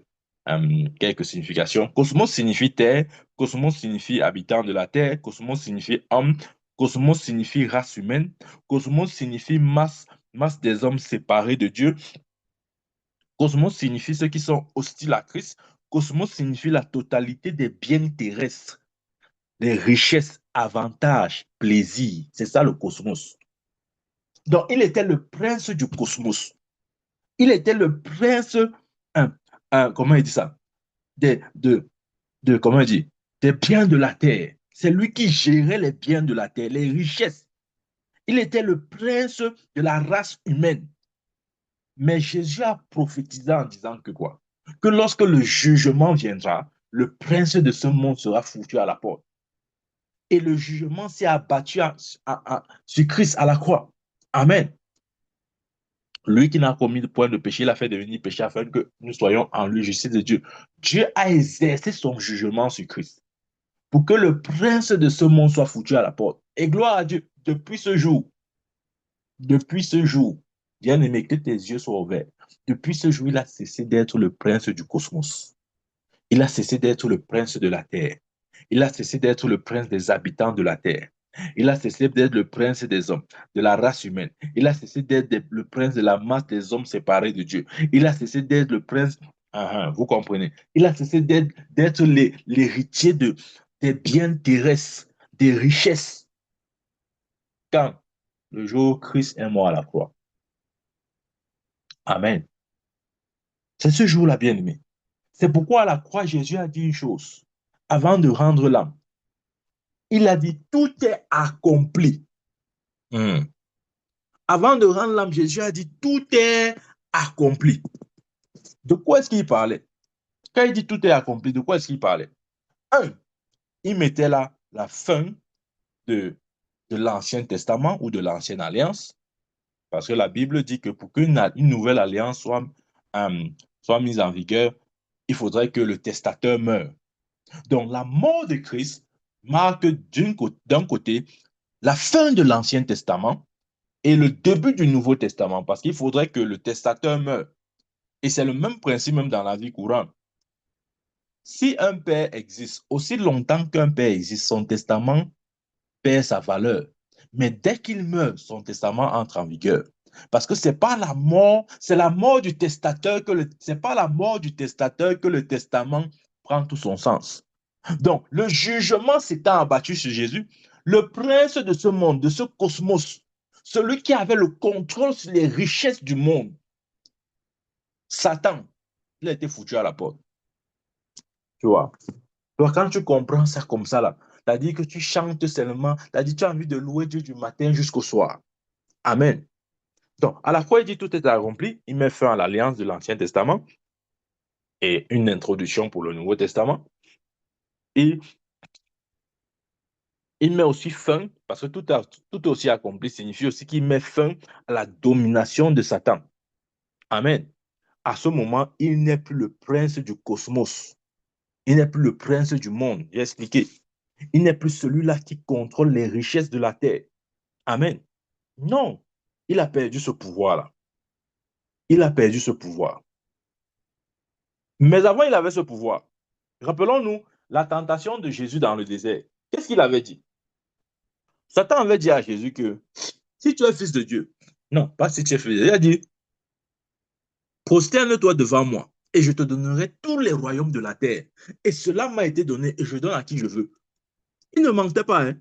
quelques significations. Cosmos signifie terre, cosmos signifie habitant de la terre, cosmos signifie homme, cosmos signifie race humaine, cosmos signifie masse des hommes séparés de Dieu, cosmos signifie ceux qui sont hostiles à Christ, cosmos signifie la totalité des biens terrestres, les richesses, avantages, plaisirs. C'est ça le cosmos. Donc, il était le prince du cosmos. Il était le prince, comment il dit ça, comment il dit, des biens de la terre. C'est lui qui gérait les biens de la terre, les richesses. Il était le prince de la race humaine. Mais Jésus a prophétisé en disant que quoi? Que lorsque le jugement viendra, le prince de ce monde sera foutu à la porte. Et le jugement s'est abattu sur Christ à la croix. Amen. Lui qui n'a commis de point de péché, il a fait devenir péché afin que nous soyons en lui justice de Dieu. Dieu a exercé son jugement sur Christ pour que le prince de ce monde soit foutu à la porte. Et gloire à Dieu, depuis ce jour, bien aimé, que tes yeux soient ouverts. Depuis ce jour, il a cessé d'être le prince du cosmos. Il a cessé d'être le prince de la terre. Il a cessé d'être le prince des habitants de la terre. Il a cessé d'être le prince des hommes, de la race humaine. Il a cessé d'être le prince de la masse des hommes séparés de Dieu. Il a cessé d'être le prince, vous comprenez, il a cessé d'être l'héritier des biens terrestres, des richesses. Quand le jour où Christ est mort à la croix. Amen. C'est ce jour-là, bien-aimé. C'est pourquoi à la croix, Jésus a dit une chose. Avant de rendre l'âme, il a dit, tout est accompli. Hmm. Avant de rendre l'âme, Jésus a dit, tout est accompli. De quoi est-ce qu'il parlait? Quand il dit tout est accompli, de quoi est-ce qu'il parlait? Un, il mettait là la fin de, de l'Ancien Testament ou de l'Ancienne Alliance, parce que la Bible dit que pour qu'une nouvelle alliance soit mise en vigueur, il faudrait que le testateur meure. Donc la mort de Christ marque d'un côté la fin de l'Ancien Testament et le début du Nouveau Testament, parce qu'il faudrait que le testateur meure. Et c'est le même principe même dans la vie courante. Si un père existe, aussi longtemps qu'un père existe, son testament perd sa valeur. Mais dès qu'il meurt, son testament entre en vigueur. Parce que c'est pas la mort, c'est la mort du testateur c'est pas la mort du testateur que le testament prend tout son sens. Donc, le jugement s'étant abattu sur Jésus, le prince de ce monde, de ce cosmos, celui qui avait le contrôle sur les richesses du monde, Satan, il a été foutu à la porte. Tu vois? Donc, quand tu comprends ça comme ça, là, c'est-à-dire que tu chantes seulement, c'est-à-dire que tu as envie de louer Dieu du matin jusqu'au soir. Amen. Donc, à la fois, il dit tout est accompli, il met fin à l'alliance de l'Ancien Testament et une introduction pour le Nouveau Testament. Et il met aussi fin, parce que tout aussi accompli signifie aussi qu'il met fin à la domination de Satan. Amen. À ce moment, il n'est plus le prince du cosmos. Il n'est plus le prince du monde. J'ai expliqué. Il n'est plus celui-là qui contrôle les richesses de la terre. Amen. Non, il a perdu ce pouvoir-là. Il a perdu ce pouvoir. Mais avant, il avait ce pouvoir. Rappelons-nous la tentation de Jésus dans le désert. Qu'est-ce qu'il avait dit? Satan avait dit à Jésus que si tu es fils de Dieu, non, pas si tu es fils de Dieu, il a dit, prosterne-toi devant moi et je te donnerai tous les royaumes de la terre. Et cela m'a été donné et je donne à qui je veux. Il ne mentait pas, hein.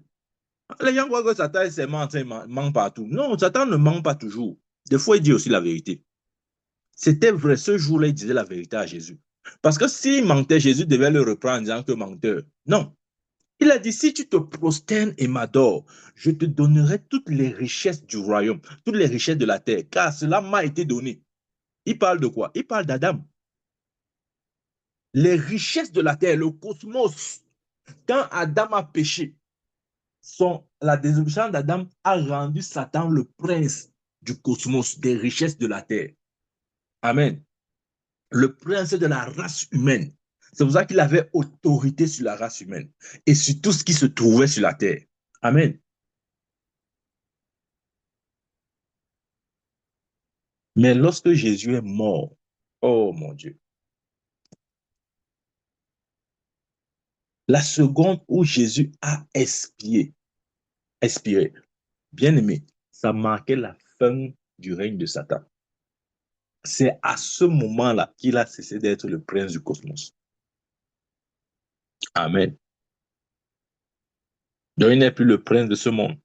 Les gens croient que Satan c'est menteur, il ment partout. Non, Satan ne ment pas toujours. Des fois, il dit aussi la vérité. C'était vrai, ce jour-là, il disait la vérité à Jésus. Parce que s'il mentait, Jésus devait le reprendre en disant que menteur. Non. Il a dit, si tu te prosternes et m'adores, je te donnerai toutes les richesses du royaume, toutes les richesses de la terre, car cela m'a été donné. Il parle de quoi? Il parle d'Adam. Les richesses de la terre, le cosmos. Quand Adam a péché, la désobéissance d'Adam a rendu Satan le prince du cosmos, des richesses de la terre. Amen. Le prince de la race humaine. C'est pour ça qu'il avait autorité sur la race humaine et sur tout ce qui se trouvait sur la terre. Amen. Mais lorsque Jésus est mort, oh mon Dieu, la seconde où Jésus a expiré, bien aimé, ça marquait la fin du règne de Satan. C'est à ce moment-là qu'il a cessé d'être le prince du cosmos. Amen. Donc il n'est plus le prince de ce monde.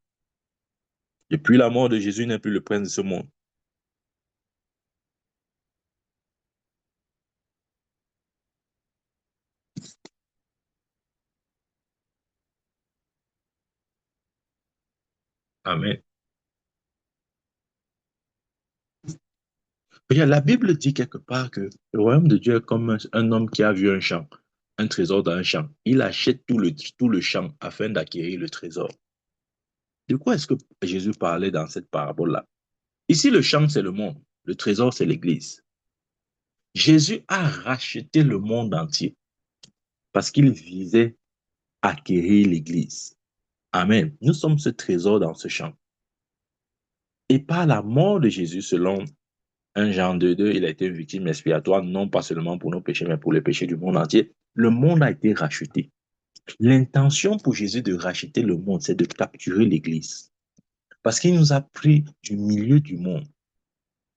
Depuis la mort de Jésus, il n'est plus le prince de ce monde. Amen. Regarde, la Bible dit quelque part que le royaume de Dieu est comme un homme qui a vu un champ, un trésor dans un champ. Il achète tout le champ afin d'acquérir le trésor. De quoi est-ce que Jésus parlait dans cette parabole-là? Ici, le champ, c'est le monde. Le trésor, c'est l'Église. Jésus a racheté le monde entier parce qu'il visait acquérir l'Église. Amen. Nous sommes ce trésor dans ce champ. Et par la mort de Jésus, selon 1 Jean 2:2, il a été une victime expiatoire, non pas seulement pour nos péchés, mais pour les péchés du monde entier. Le monde a été racheté. L'intention pour Jésus de racheter le monde, c'est de capturer l'Église. Parce qu'il nous a pris du milieu du monde.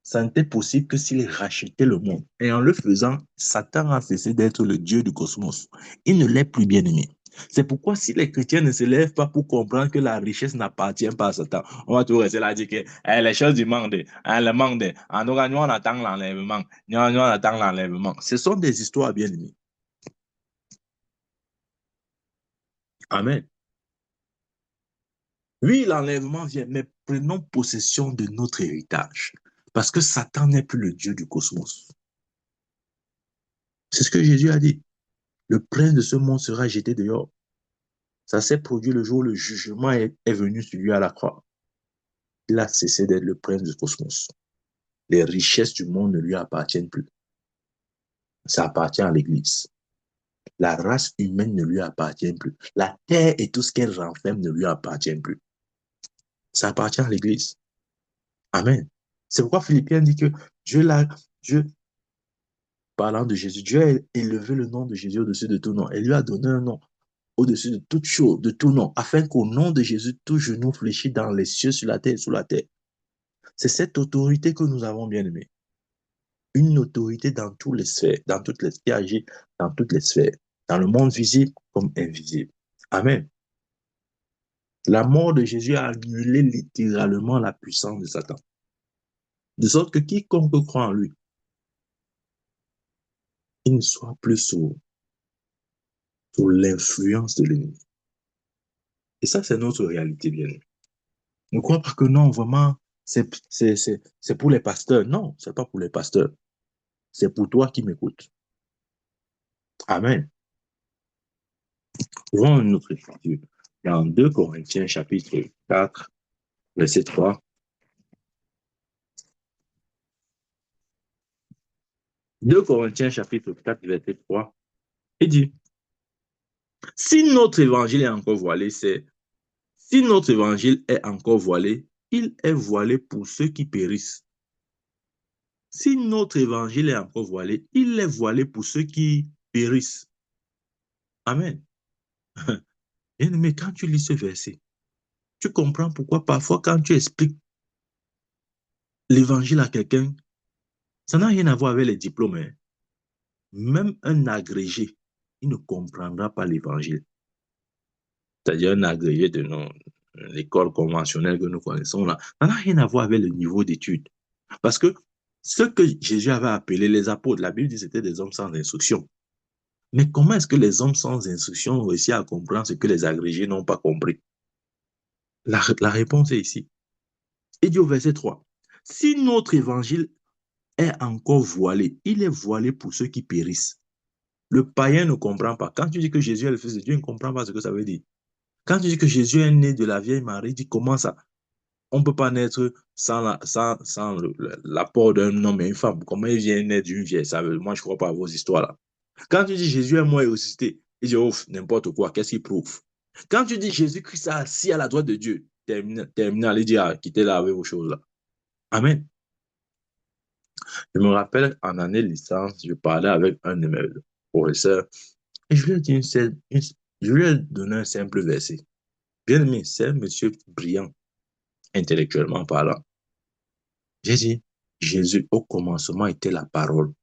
Ça n'était possible que s'il rachetait le monde. Et en le faisant, Satan a cessé d'être le Dieu du cosmos. Il ne l'est plus, bien aimé. C'est pourquoi si les chrétiens ne se lèvent pas pour comprendre que la richesse n'appartient pas à Satan, on va toujours rester là à dire que les choses du monde, le monde, en tout cas, nous on attend l'enlèvement. Nous on attend l'enlèvement. Ce sont des histoires, bien aimées. Amen. Oui, l'enlèvement vient, mais prenons possession de notre héritage. Parce que Satan n'est plus le Dieu du cosmos. C'est ce que Jésus a dit. Le prince de ce monde sera jeté dehors. Ça s'est produit le jour où le jugement est venu sur lui à la croix. Il a cessé d'être le prince du cosmos. Les richesses du monde ne lui appartiennent plus. Ça appartient à l'Église. La race humaine ne lui appartient plus. La terre et tout ce qu'elle renferme ne lui appartient plus. Ça appartient à l'Église. Amen. C'est pourquoi Philippiens dit que Dieu, parlant de Jésus, Dieu a élevé le nom de Jésus au-dessus de tout nom et lui a donné un nom au-dessus de toute chose, de tout nom, afin qu'au nom de Jésus, tout genou fléchisse dans les cieux, sur la terre et sous la terre. C'est cette autorité que nous avons bien aimée. Une autorité dans toutes les sphères, dans toutes les qui agit dans toutes les sphères, dans le monde visible comme invisible. Amen. La mort de Jésus a annulé littéralement la puissance de Satan. De sorte que quiconque croit en lui, il ne soit plus sous l'influence de l'ennemi. Et ça, c'est notre réalité, bien aimé. Ne crois pas que non, vraiment, c'est pour les pasteurs. Non, c'est pas pour les pasteurs. C'est pour toi qui m'écoutes. Amen. Ouvrons une autre écriture. Dans 2 Corinthiens, chapitre 4, verset 3. 2 Corinthiens, chapitre 4, verset 3. Il dit, si notre évangile est encore voilé, si notre évangile est encore voilé, il est voilé pour ceux qui périssent. Si notre évangile est encore voilé, il est voilé pour ceux qui périssent. Amen. Mais quand tu lis ce verset, tu comprends pourquoi parfois quand tu expliques l'évangile à quelqu'un, ça n'a rien à voir avec les diplômes. Hein. Même un agrégé, il ne comprendra pas l'évangile. C'est-à-dire un agrégé de l'école conventionnelle que nous connaissons là, ça n'a rien à voir avec le niveau d'études. Parce que ce que Jésus avait appelé les apôtres, la Bible dit que c'était des hommes sans instruction. Mais comment est-ce que les hommes sans instruction ont réussi à comprendre ce que les agrégés n'ont pas compris? La réponse est ici. Il dit au verset 3, si notre évangile est encore voilé, il est voilé pour ceux qui périssent. Le païen ne comprend pas. Quand tu dis que Jésus est le Fils de Dieu, il ne comprend pas ce que ça veut dire. Quand tu dis que Jésus est né de la vieille Marie, il dit comment ça? On ne peut pas naître sans l'apport d'un homme et une femme. Comment il vient naître d'une vieille? Moi, je ne crois pas à vos histoires là. Quand tu dis Jésus est mort et ressuscité, il dit ouf, n'importe quoi, qu'est-ce qu'il prouve? Quand tu dis Jésus-Christ est assis à la droite de Dieu, terminé, allez dire, quittez là avec vos choses là. Amen. Je me rappelle en année licence, je parlais avec un de mes professeurs et je lui ai dit je lui ai donné un simple verset. Bien aimé, c'est un monsieur brillant, intellectuellement parlant. J'ai dit, Jésus, au commencement était la parole.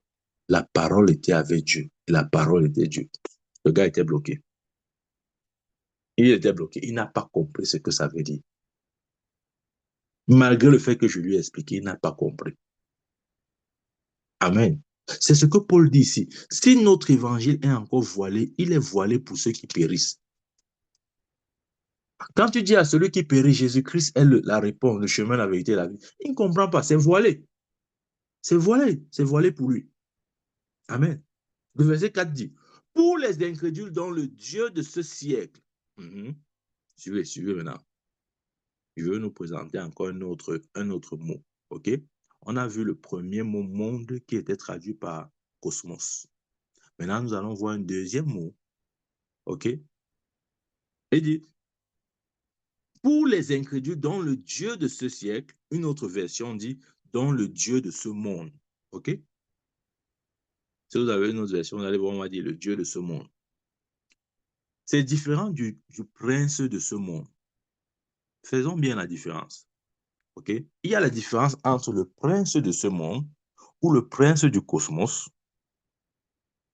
La parole était avec Dieu. Et la parole était Dieu. Le gars était bloqué. Il était bloqué. Il n'a pas compris ce que ça veut dire. Malgré le fait que je lui ai expliqué, il n'a pas compris. Amen. C'est ce que Paul dit ici. Si notre évangile est encore voilé, il est voilé pour ceux qui périssent. Quand tu dis à celui qui périt, Jésus-Christ est la réponse, le chemin, la vérité, la vie, il ne comprend pas, c'est voilé. C'est voilé pour lui. Amen. Le verset 4 dit, pour les incrédules dont le Dieu de ce siècle, suivez maintenant, je veux nous présenter encore un autre mot, ok? On a vu le premier mot monde qui était traduit par cosmos. Maintenant, nous allons voir un deuxième mot, ok? Il dit, pour les incrédules dont le Dieu de ce siècle, une autre version dit, dont le Dieu de ce monde, ok? Si vous avez une autre version, vous allez voir, on va dire le Dieu de ce monde. C'est différent du prince de ce monde. Faisons bien la différence. Ok? Il y a la différence entre le prince de ce monde ou le prince du cosmos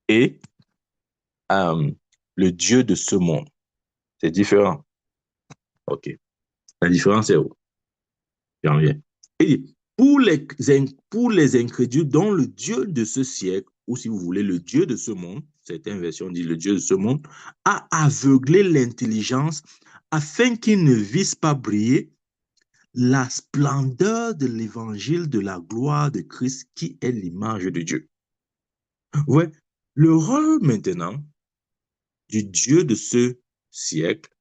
et le Dieu de ce monde. C'est différent. Ok. La différence est où? J'en viens. Et pour les incrédules dont le Dieu de ce siècle, ou si vous voulez, le Dieu de ce monde, certaines versions disent le Dieu de ce monde, a aveuglé l'intelligence afin qu'ils ne vissent pas briller la splendeur de l'évangile de la gloire de Christ qui est l'image de Dieu. Ouais, le rôle maintenant du Dieu de ce siècle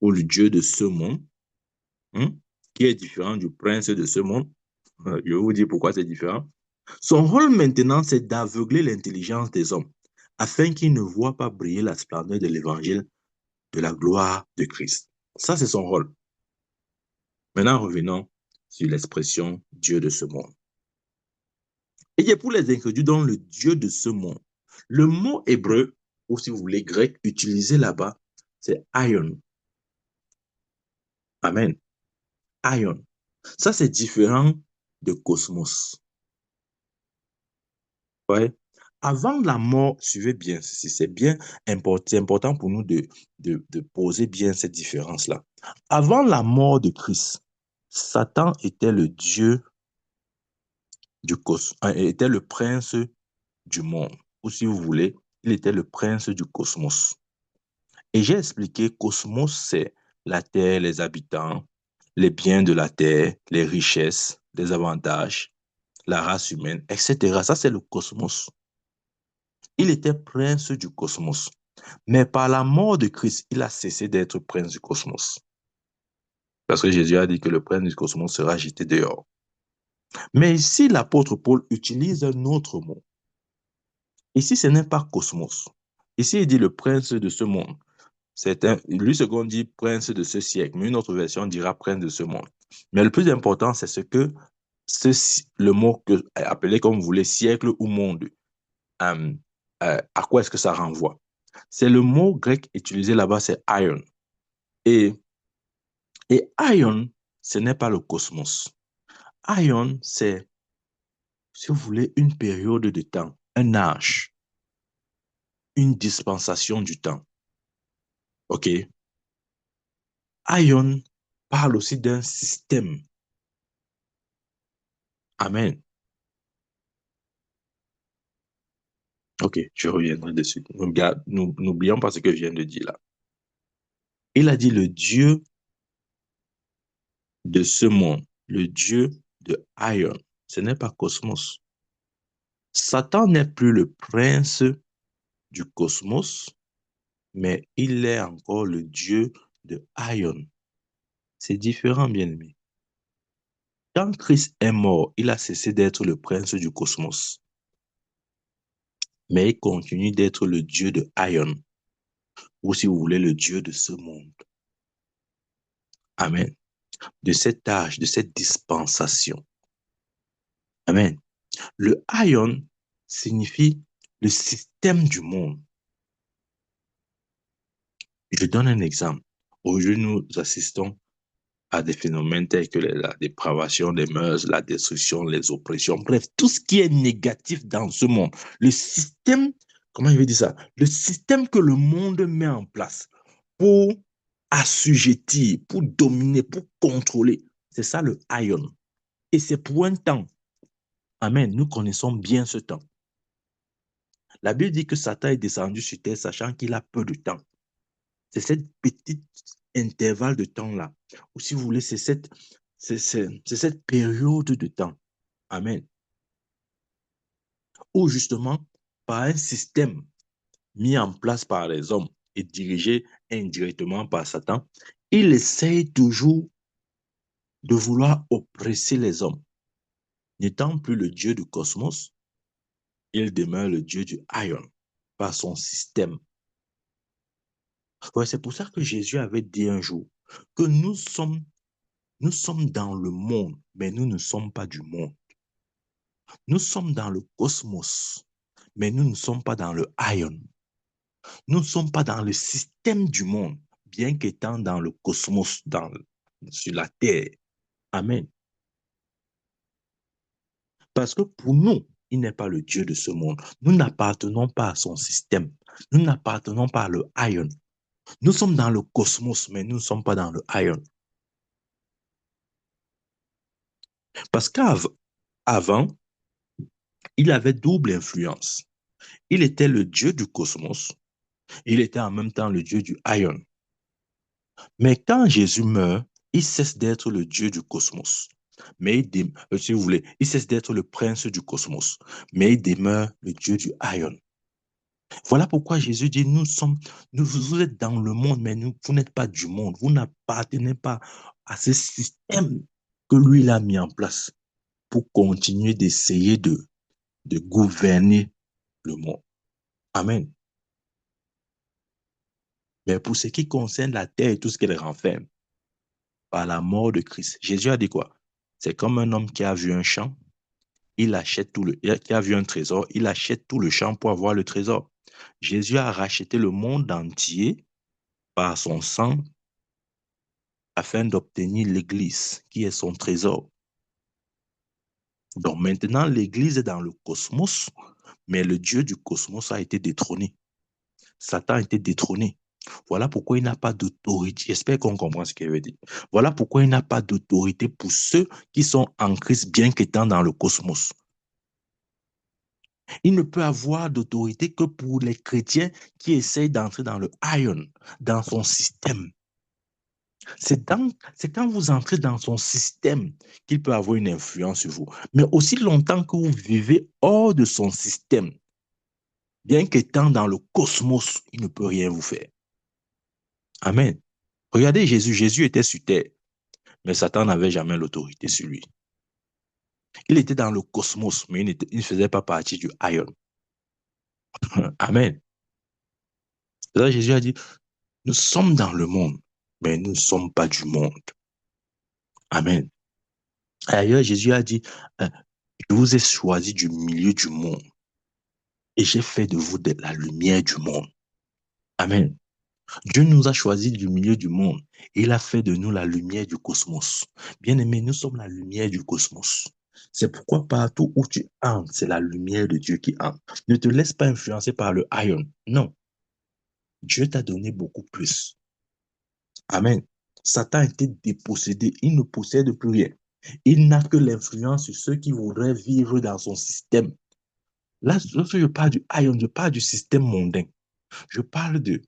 ou le Dieu de ce monde, hein, qui est différent du prince de ce monde, je vais vous dire pourquoi c'est différent. Son rôle maintenant, c'est d'aveugler l'intelligence des hommes afin qu'ils ne voient pas briller la splendeur de l'évangile de la gloire de Christ. Ça, c'est son rôle. Maintenant, revenons sur l'expression Dieu de ce monde. Et il pour les incrédules dans le Dieu de ce monde. Le mot hébreu, ou si vous voulez grec, utilisé là-bas, c'est aion. Amen. Aion. Ça, c'est différent de cosmos. Ouais. Avant la mort, suivez bien ceci, c'est bien important pour nous de poser bien cette différence-là. Avant la mort de Christ, Satan était le Dieu du cosmos, était le prince du monde. Ou si vous voulez, il était le prince du cosmos. Et j'ai expliqué, cosmos, c'est la Terre, les habitants, les biens de la Terre, les richesses, les avantages, la race humaine, etc. Ça, c'est le cosmos. Il était prince du cosmos. Mais par la mort de Christ, il a cessé d'être prince du cosmos. Parce que Jésus a dit que le prince du cosmos sera jeté dehors. Mais ici, l'apôtre Paul utilise un autre mot. Ici, ce n'est pas cosmos. Ici, il dit le prince de ce monde. Lui, second dit prince de ce siècle, mais une autre version dira prince de ce monde. Mais le plus important, c'est ce que le mot appelé comme vous voulez, siècle ou monde, à quoi est-ce que ça renvoie? C'est le mot grec utilisé là-bas, c'est aion. Et aion, ce n'est pas le cosmos. Aion, c'est, si vous voulez, une période de temps, un âge, une dispensation du temps. OK? Aion parle aussi d'un système. Amen. Ok, je reviendrai dessus. N'oublions pas ce que je viens de dire là. Il a dit le Dieu de ce monde, le Dieu de Aion. Ce n'est pas cosmos. Satan n'est plus le prince du cosmos, mais il est encore le Dieu de Aion. C'est différent, bien aimé. Quand Christ est mort, il a cessé d'être le prince du cosmos, mais il continue d'être le Dieu de Aion, ou si vous voulez, le Dieu de ce monde. Amen. De cet âge, de cette dispensation. Amen. Le aion signifie le système du monde. Je donne un exemple. Aujourd'hui, nous assistons à des phénomènes tels que la dépravation des mœurs, la destruction, les oppressions, bref, tout ce qui est négatif dans ce monde. Le système, comment je vais dire ça? Le système que le monde met en place pour assujettir, pour dominer, pour contrôler. C'est ça le aion. Et c'est pour un temps. Amen. Nous connaissons bien ce temps. La Bible dit que Satan est descendu sur terre sachant qu'il a peu de temps. C'est cette petite intervalle de temps-là. Ou si vous voulez, c'est cette période de temps. Amen. où justement, par un système mis en place par les hommes et dirigé indirectement par Satan, il essaye toujours de vouloir oppresser les hommes. N'étant plus le Dieu du cosmos, il demeure le Dieu du Ion par son système. Ouais, c'est pour ça que Jésus avait dit un jour que nous sommes dans le monde, mais nous ne sommes pas du monde. Nous sommes dans le cosmos, mais nous ne sommes pas dans le Ion. Nous ne sommes pas dans le système du monde, bien qu'étant dans le cosmos, sur la terre. Amen. Parce que pour nous, il n'est pas le Dieu de ce monde. Nous n'appartenons pas à son système. Nous n'appartenons pas à le Ion. Nous sommes dans le cosmos, mais nous ne sommes pas dans le Ion. Parce qu'avant, il avait double influence. Il était le Dieu du cosmos. Il était en même temps le Dieu du Ion. Mais quand Jésus meurt, il cesse d'être le Dieu du cosmos. Mais si vous voulez, il cesse d'être le prince du cosmos. Mais il demeure le Dieu du Ion. Voilà pourquoi Jésus dit, vous êtes dans le monde, mais vous n'êtes pas du monde. Vous n'appartenez pas à ce système que lui, il a mis en place pour continuer d'essayer de gouverner le monde. Amen. Mais pour ce qui concerne la terre et tout ce qu'elle renferme, par la mort de Christ, Jésus a dit quoi? C'est comme un homme qui a vu un champ, qui a vu un trésor, il achète tout le champ pour avoir le trésor. Jésus a racheté le monde entier par son sang afin d'obtenir l'Église, qui est son trésor. Donc maintenant, l'Église est dans le cosmos, mais le Dieu du cosmos a été détrôné. Satan a été détrôné. Voilà pourquoi il n'a pas d'autorité. J'espère qu'on comprend ce qu'il veut dire. Voilà pourquoi il n'a pas d'autorité pour ceux qui sont en Christ, bien qu'étant dans le cosmos. Il ne peut avoir d'autorité que pour les chrétiens qui essayent d'entrer dans le Ion, dans son système. C'est quand vous entrez dans son système qu'il peut avoir une influence sur vous. Mais aussi longtemps que vous vivez hors de son système, bien qu'étant dans le cosmos, il ne peut rien vous faire. Amen. Regardez Jésus. Jésus était sur terre, mais Satan n'avait jamais l'autorité sur lui. Il était dans le cosmos, mais il ne faisait pas partie du Ion. Amen. Là, Jésus a dit, nous sommes dans le monde, mais nous ne sommes pas du monde. Amen. Ailleurs, Jésus a dit, je vous ai choisi du milieu du monde et j'ai fait de vous la lumière du monde. Amen. Dieu nous a choisis du milieu du monde et il a fait de nous la lumière du cosmos. Bien-aimés, nous sommes la lumière du cosmos. C'est pourquoi partout où tu entres, c'est la lumière de Dieu qui entre. Ne te laisse pas influencer par le Ion. Non. Dieu t'a donné beaucoup plus. Amen. Satan a été dépossédé. Il ne possède plus rien. Il n'a que l'influence sur ceux qui voudraient vivre dans son système. Là, lorsque je parle du Ion, je parle du système mondain. Je parle du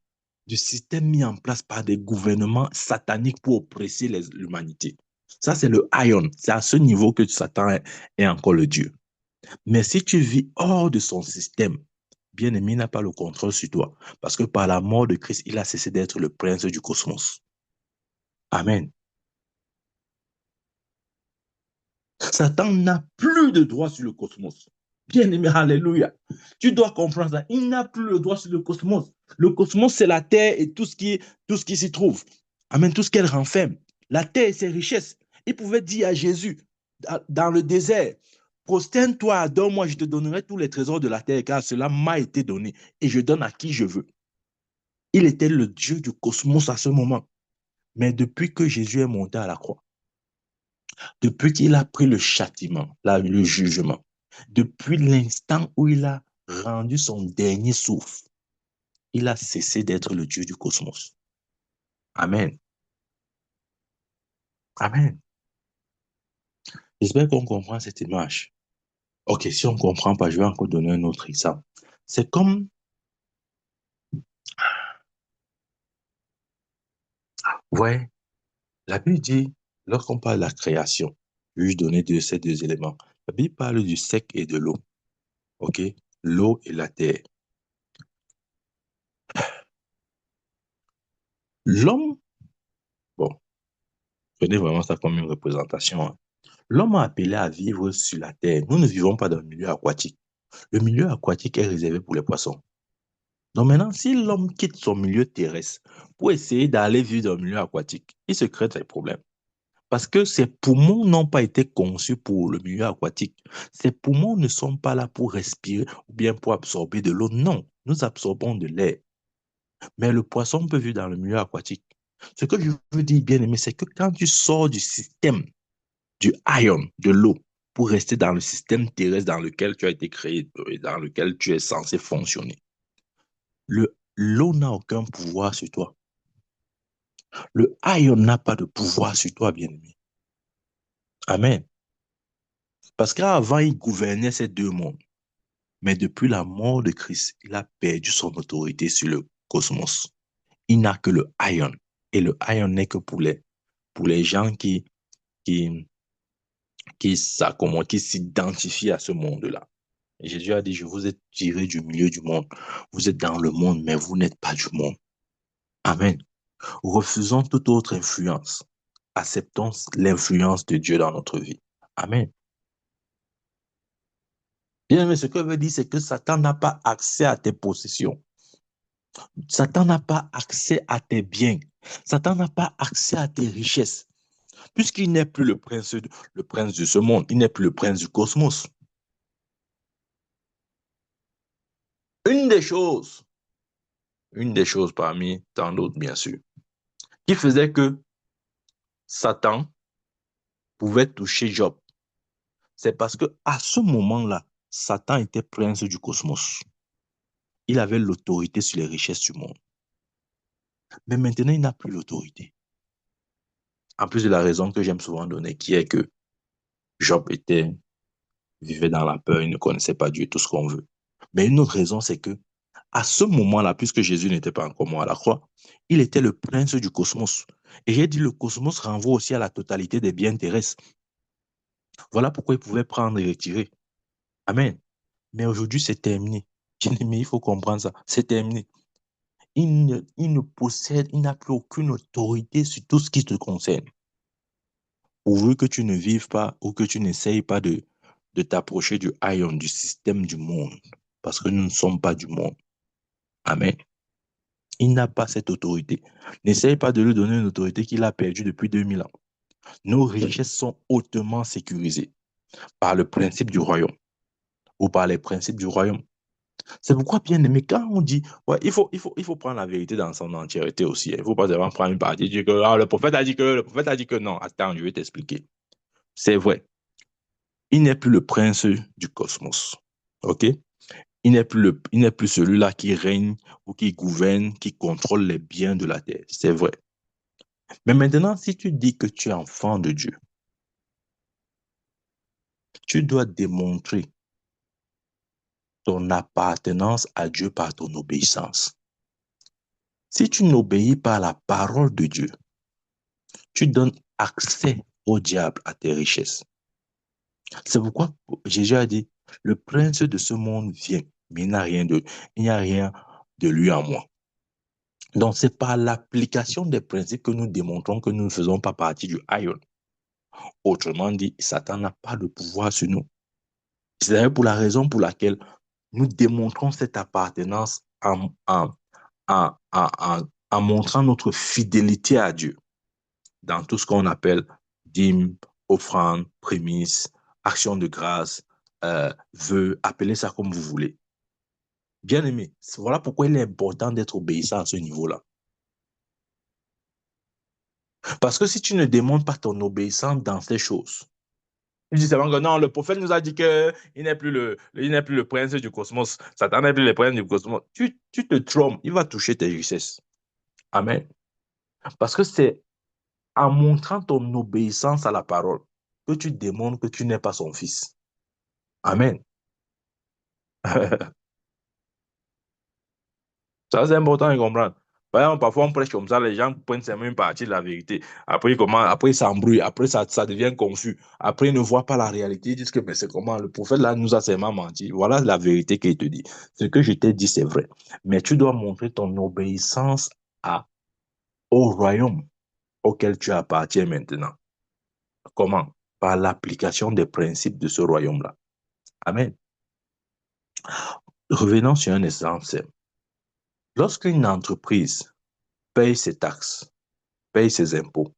système mis en place par des gouvernements sataniques pour oppresser l'humanité. Ça, c'est le Ion. C'est à ce niveau que Satan est encore le Dieu. Mais si tu vis hors de son système, bien-aimé, il n'a pas le contrôle sur toi. Parce que par la mort de Christ, il a cessé d'être le prince du cosmos. Amen. Satan n'a plus de droit sur le cosmos. Bien-aimé, alléluia. Tu dois comprendre ça. Il n'a plus le droit sur le cosmos. Le cosmos, c'est la terre et tout ce qui s'y trouve. Amen, tout ce qu'elle renferme. La terre et ses richesses. Il pouvait dire à Jésus, dans le désert, prosterne-toi, adore-moi, je te donnerai tous les trésors de la terre, car cela m'a été donné et je donne à qui je veux. Il était le Dieu du cosmos à ce moment. Mais depuis que Jésus est monté à la croix, depuis qu'il a pris le châtiment, le jugement, depuis l'instant où il a rendu son dernier souffle, il a cessé d'être le Dieu du cosmos. Amen. Amen. J'espère qu'on comprend cette image. Ok, si on ne comprend pas, je vais encore donner un autre exemple. C'est comme, ouais, la Bible dit, lorsqu'on parle de la création, je vais donner ces deux éléments. La Bible parle du sec et de l'eau. OK? L'eau et la terre. L'homme, bon, prenez vraiment ça comme une représentation, hein. L'homme a appelé à vivre sur la terre. Nous ne vivons pas dans le milieu aquatique. Le milieu aquatique est réservé pour les poissons. Donc maintenant, si l'homme quitte son milieu terrestre pour essayer d'aller vivre dans le milieu aquatique, il se crée des problèmes. Parce que ses poumons n'ont pas été conçus pour le milieu aquatique. Ses poumons ne sont pas là pour respirer ou bien pour absorber de l'eau. Non, nous absorbons de l'air. Mais le poisson peut vivre dans le milieu aquatique. Ce que je veux dire, bien aimé, c'est que quand tu sors du système du ion, de l'eau, pour rester dans le système terrestre dans lequel tu as été créé et dans lequel tu es censé fonctionner, l'eau n'a aucun pouvoir sur toi. Le ion n'a pas de pouvoir sur toi, bien aimé. Amen. Parce qu'avant, il gouvernait ces deux mondes. Mais depuis la mort de Christ, il a perdu son autorité sur le cosmos. Il n'a que le ion. Et le ion n'est que pour les gens qui, qui s'identifient à ce monde-là. Et Jésus a dit, je vous ai tiré du milieu du monde. Vous êtes dans le monde, mais vous n'êtes pas du monde. Amen. Refusons toute autre influence. Acceptons l'influence de Dieu dans notre vie. Amen. Bien, mais ce que veut dire, c'est que Satan n'a pas accès à tes possessions. Satan n'a pas accès à tes biens. Satan n'a pas accès à tes richesses. Puisqu'il n'est plus le prince de ce monde, il n'est plus le prince du cosmos. Une des choses, une des choses parmi tant d'autres, bien sûr, qui faisait que Satan pouvait toucher Job, c'est parce que à ce moment-là, Satan était prince du cosmos. Il avait l'autorité sur les richesses du monde. Mais maintenant, il n'a plus l'autorité. En plus de la raison que j'aime souvent donner, qui est que Job vivait dans la peur, il ne connaissait pas Dieu, tout ce qu'on veut. Mais une autre raison, c'est que à ce moment-là, puisque Jésus n'était pas encore mort à la croix, il était le prince du cosmos. Et j'ai dit, le cosmos renvoie aussi à la totalité des biens terrestres. Voilà pourquoi il pouvait prendre et retirer. Amen. Mais aujourd'hui, c'est terminé. Bien-aimé, il faut comprendre ça. C'est terminé. Il ne possède, il n'a plus aucune autorité sur tout ce qui te concerne. Pourvu que tu ne vives pas ou que tu n'essayes pas de t'approcher du ion, du système du monde. Parce que nous ne sommes pas du monde. Amen. Il n'a pas cette autorité. N'essaye pas de lui donner une autorité qu'il a perdue depuis 2000 ans. Nos richesses sont hautement sécurisées par le principe du royaume ou par les principes du royaume. C'est pourquoi, bien aimé, quand on dit, ouais, il faut prendre la vérité dans son entièreté aussi. Il ne faut pas seulement prendre une partie, dire que ah, le prophète a dit que non. Attends, je vais t'expliquer. C'est vrai. Il n'est plus le prince du cosmos. OK? Il n'est plus celui-là qui règne ou qui gouverne, qui contrôle les biens de la terre. C'est vrai. Mais maintenant, si tu dis que tu es enfant de Dieu, tu dois démontrer ton appartenance à Dieu par ton obéissance. Si tu n'obéis pas à la parole de Dieu, tu donnes accès au diable à tes richesses. C'est pourquoi Jésus a dit, le prince de ce monde vient, mais il n'y a rien de lui en moi. Donc, c'est par l'application des principes que nous démontrons que nous ne faisons pas partie du ion. Autrement dit, Satan n'a pas de pouvoir sur nous. C'est d'ailleurs pour la raison pour laquelle nous démontrons cette appartenance en montrant notre fidélité à Dieu dans tout ce qu'on appelle dîmes, offrandes, prémices, actions de grâce, vœux, appelez ça comme vous voulez. Bien aimé, voilà pourquoi il est important d'être obéissant à ce niveau-là. Parce que si tu ne démontres pas ton obéissance dans ces choses, tu dis seulement que non, le prophète nous a dit qu'il il n'est plus le prince du cosmos. Satan n'est plus le prince du cosmos. Tu te trompes, il va toucher tes richesses. Amen. Parce que c'est en montrant ton obéissance à la parole que tu démontres que tu n'es pas son fils. Amen. Ça, c'est important de comprendre. Par exemple, parfois on prêche comme ça, les gens prennent seulement une partie de la vérité. Après ils s'embrouillent, après ça devient confus. Après ils ne voient pas la réalité, ils disent que mais c'est comment le prophète là nous a seulement menti. Voilà la vérité qu'il te dit. Ce que je t'ai dit, c'est vrai. Mais tu dois montrer ton obéissance au royaume auquel tu appartiens maintenant. Comment? Par l'application des principes de ce royaume-là. Amen. Revenons sur un exemple simple. Lorsqu'une entreprise paye ses taxes, paye ses impôts,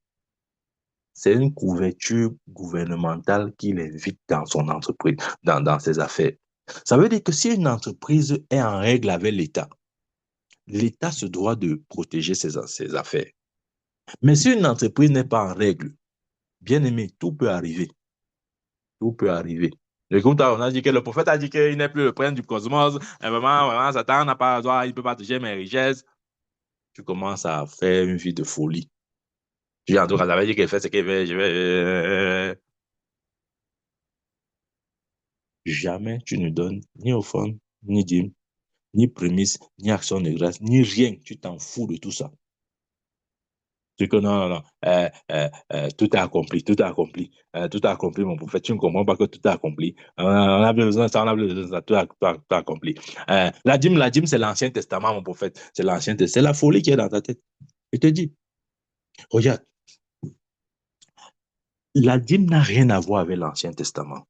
c'est une couverture gouvernementale qui l'invite dans son entreprise, dans ses affaires. Ça veut dire que si une entreprise est en règle avec l'État, l'État se doit de protéger ses affaires. Mais si une entreprise n'est pas en règle, bien aimé, tout peut arriver. Tout peut arriver. Écoute, on a dit que le prophète a dit qu'il n'est plus le prince du cosmos. Et vraiment, Satan n'a pas le droit, il ne peut pas toucher mes richesses. Tu commences à faire une vie de folie. J'ai en tout cas, ça veut dire qu'il fait ce qu'il fait. Jamais tu ne donnes ni offrande, ni dîme, ni prémisse, ni action de grâce, ni rien. Tu t'en fous de tout ça. C'est que non, non, non. Tout est accompli, tout est accompli. Tout est accompli, mon prophète. Tu ne comprends pas que tout est accompli. On a besoin de ça, on a besoin de ça. Tout est accompli. La dîme, c'est l'Ancien Testament, mon prophète. C'est l'Ancien Testament. C'est la folie qui est dans ta tête. Je te dis, regarde, la dîme n'a rien à voir avec l'Ancien Testament.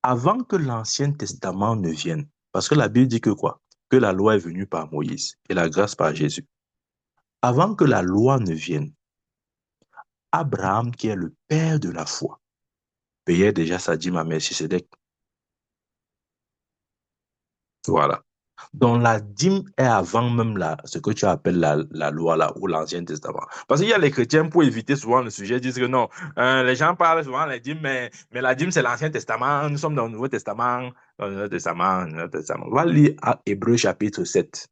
Avant que l'Ancien Testament ne vienne, parce que la Bible dit que quoi? Que la loi est venue par Moïse et la grâce par Jésus. Avant que la loi ne vienne, Abraham, qui est le père de la foi, payait déjà sa dîme à Melchisedec. Voilà. Donc la dîme est avant même ce que tu appelles la loi là, ou l'Ancien Testament. Parce qu'il y a les chrétiens, pour éviter souvent le sujet, disent que non, les gens parlent souvent de la dîme, mais la dîme c'est l'Ancien Testament, nous sommes dans le Nouveau Testament, dans le Nouveau Testament, le Nouveau Testament. On va lire à Hébreux chapitre 7.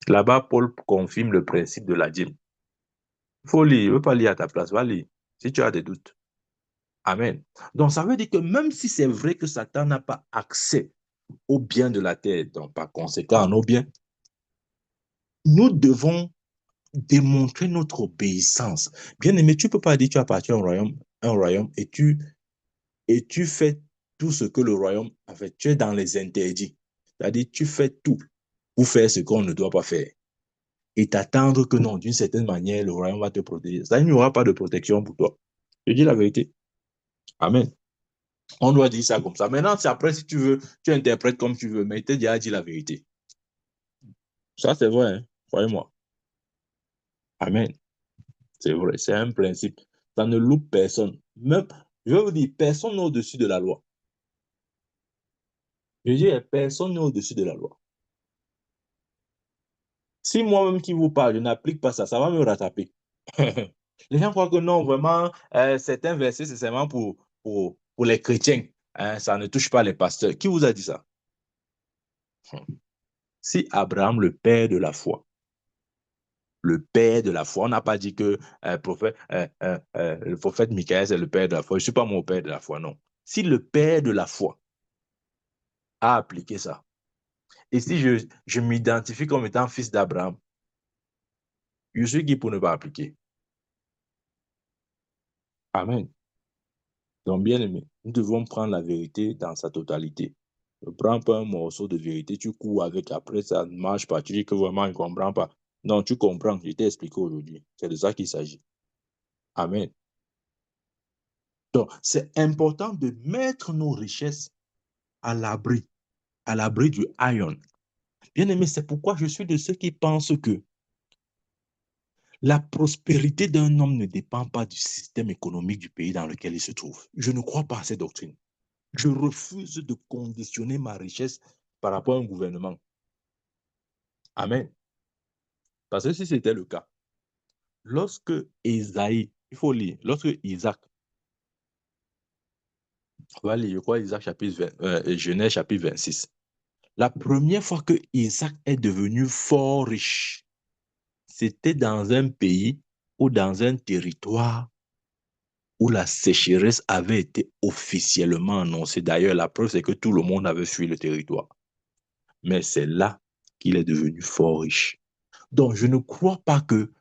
Là-bas, Paul confirme le principe de la dîme. Il faut lire, il ne veut pas lire à ta place, va lire, si tu as des doutes. Amen. Donc ça veut dire que même si c'est vrai que Satan n'a pas accès aux biens de la terre, donc par conséquent, nos biens, nous devons démontrer notre obéissance. Bien aimé, tu ne peux pas dire que tu appartiens au royaume, un royaume et tu fais tout ce que le royaume a fait. Tu es dans les interdits. C'est-à-dire, tu fais tout pour faire ce qu'on ne doit pas faire. Et t'attendre que non, d'une certaine manière, le royaume va te protéger. Ça, il n'y aura pas de protection pour toi. Je dis la vérité. Amen. On doit dire ça comme ça. Maintenant, c'est après, si tu veux, tu interprètes comme tu veux, mais il t'a déjà dit la vérité. Ça, c'est vrai, hein? Croyez-moi. Amen. C'est vrai, c'est un principe. Ça ne loupe personne. Même, je vais vous dire, personne n'est au-dessus de la loi. Je dis, personne n'est au-dessus de la loi. Si moi-même qui vous parle, je n'applique pas ça, ça va me rattraper. Les gens croient que non, vraiment, certains versets, c'est seulement pour les chrétiens. Hein, ça ne touche pas les pasteurs. Qui vous a dit ça? Si Abraham, le père de la foi, on n'a pas dit que le prophète Michael, c'est le père de la foi. Je ne suis pas mon père de la foi, non. Si le père de la foi a appliqué ça, et si je m'identifie comme étant fils d'Abraham, je suis qui pour ne pas appliquer? Amen. Donc, bien aimé, nous devons prendre la vérité dans sa totalité. Ne prends pas un morceau de vérité, tu cours avec, après ça ne marche pas, tu dis que vraiment, il ne comprend pas. Non, tu comprends, je t'ai expliqué aujourd'hui. C'est de ça qu'il s'agit. Amen. Donc, c'est important de mettre nos richesses à l'abri du haillon. Bien aimé, c'est pourquoi je suis de ceux qui pensent que la prospérité d'un homme ne dépend pas du système économique du pays dans lequel il se trouve. Je ne crois pas à cette doctrine. Je refuse de conditionner ma richesse par rapport à un gouvernement. Amen. Parce que si c'était le cas, lorsque Isaïe, il faut lire, lorsque Isaac, on va lire, je crois, Isaac chapitre 20, Genèse chapitre 26, la première fois que Isaac est devenu fort riche, c'était dans un pays ou dans un territoire où la sécheresse avait été officiellement annoncée. D'ailleurs, la preuve, c'est que tout le monde avait fui le territoire. mais c'est là qu'il est devenu fort riche. Donc, je ne crois pas que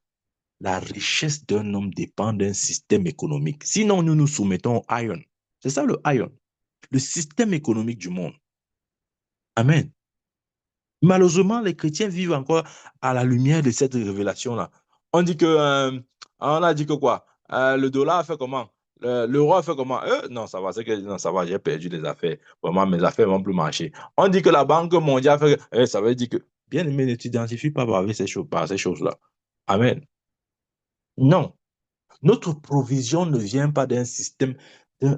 la richesse d'un homme dépend d'un système économique. Sinon, nous nous soumettons au iron. C'est ça le iron, le système économique du monde. Amen. Malheureusement, les chrétiens vivent encore à la lumière de cette révélation-là. On dit que, on a dit que quoi? Le dollar a fait comment? L'euro a fait comment? Non, ça va, c'est que, non, ça va, j'ai perdu les affaires. Vraiment, mes affaires vont plus marcher. On dit que la Banque mondiale fait, ça veut dire que, bien aimé, ne t'identifie pas avec ces choses, par ces choses-là. Amen. Non. Notre provision ne vient pas d'un système,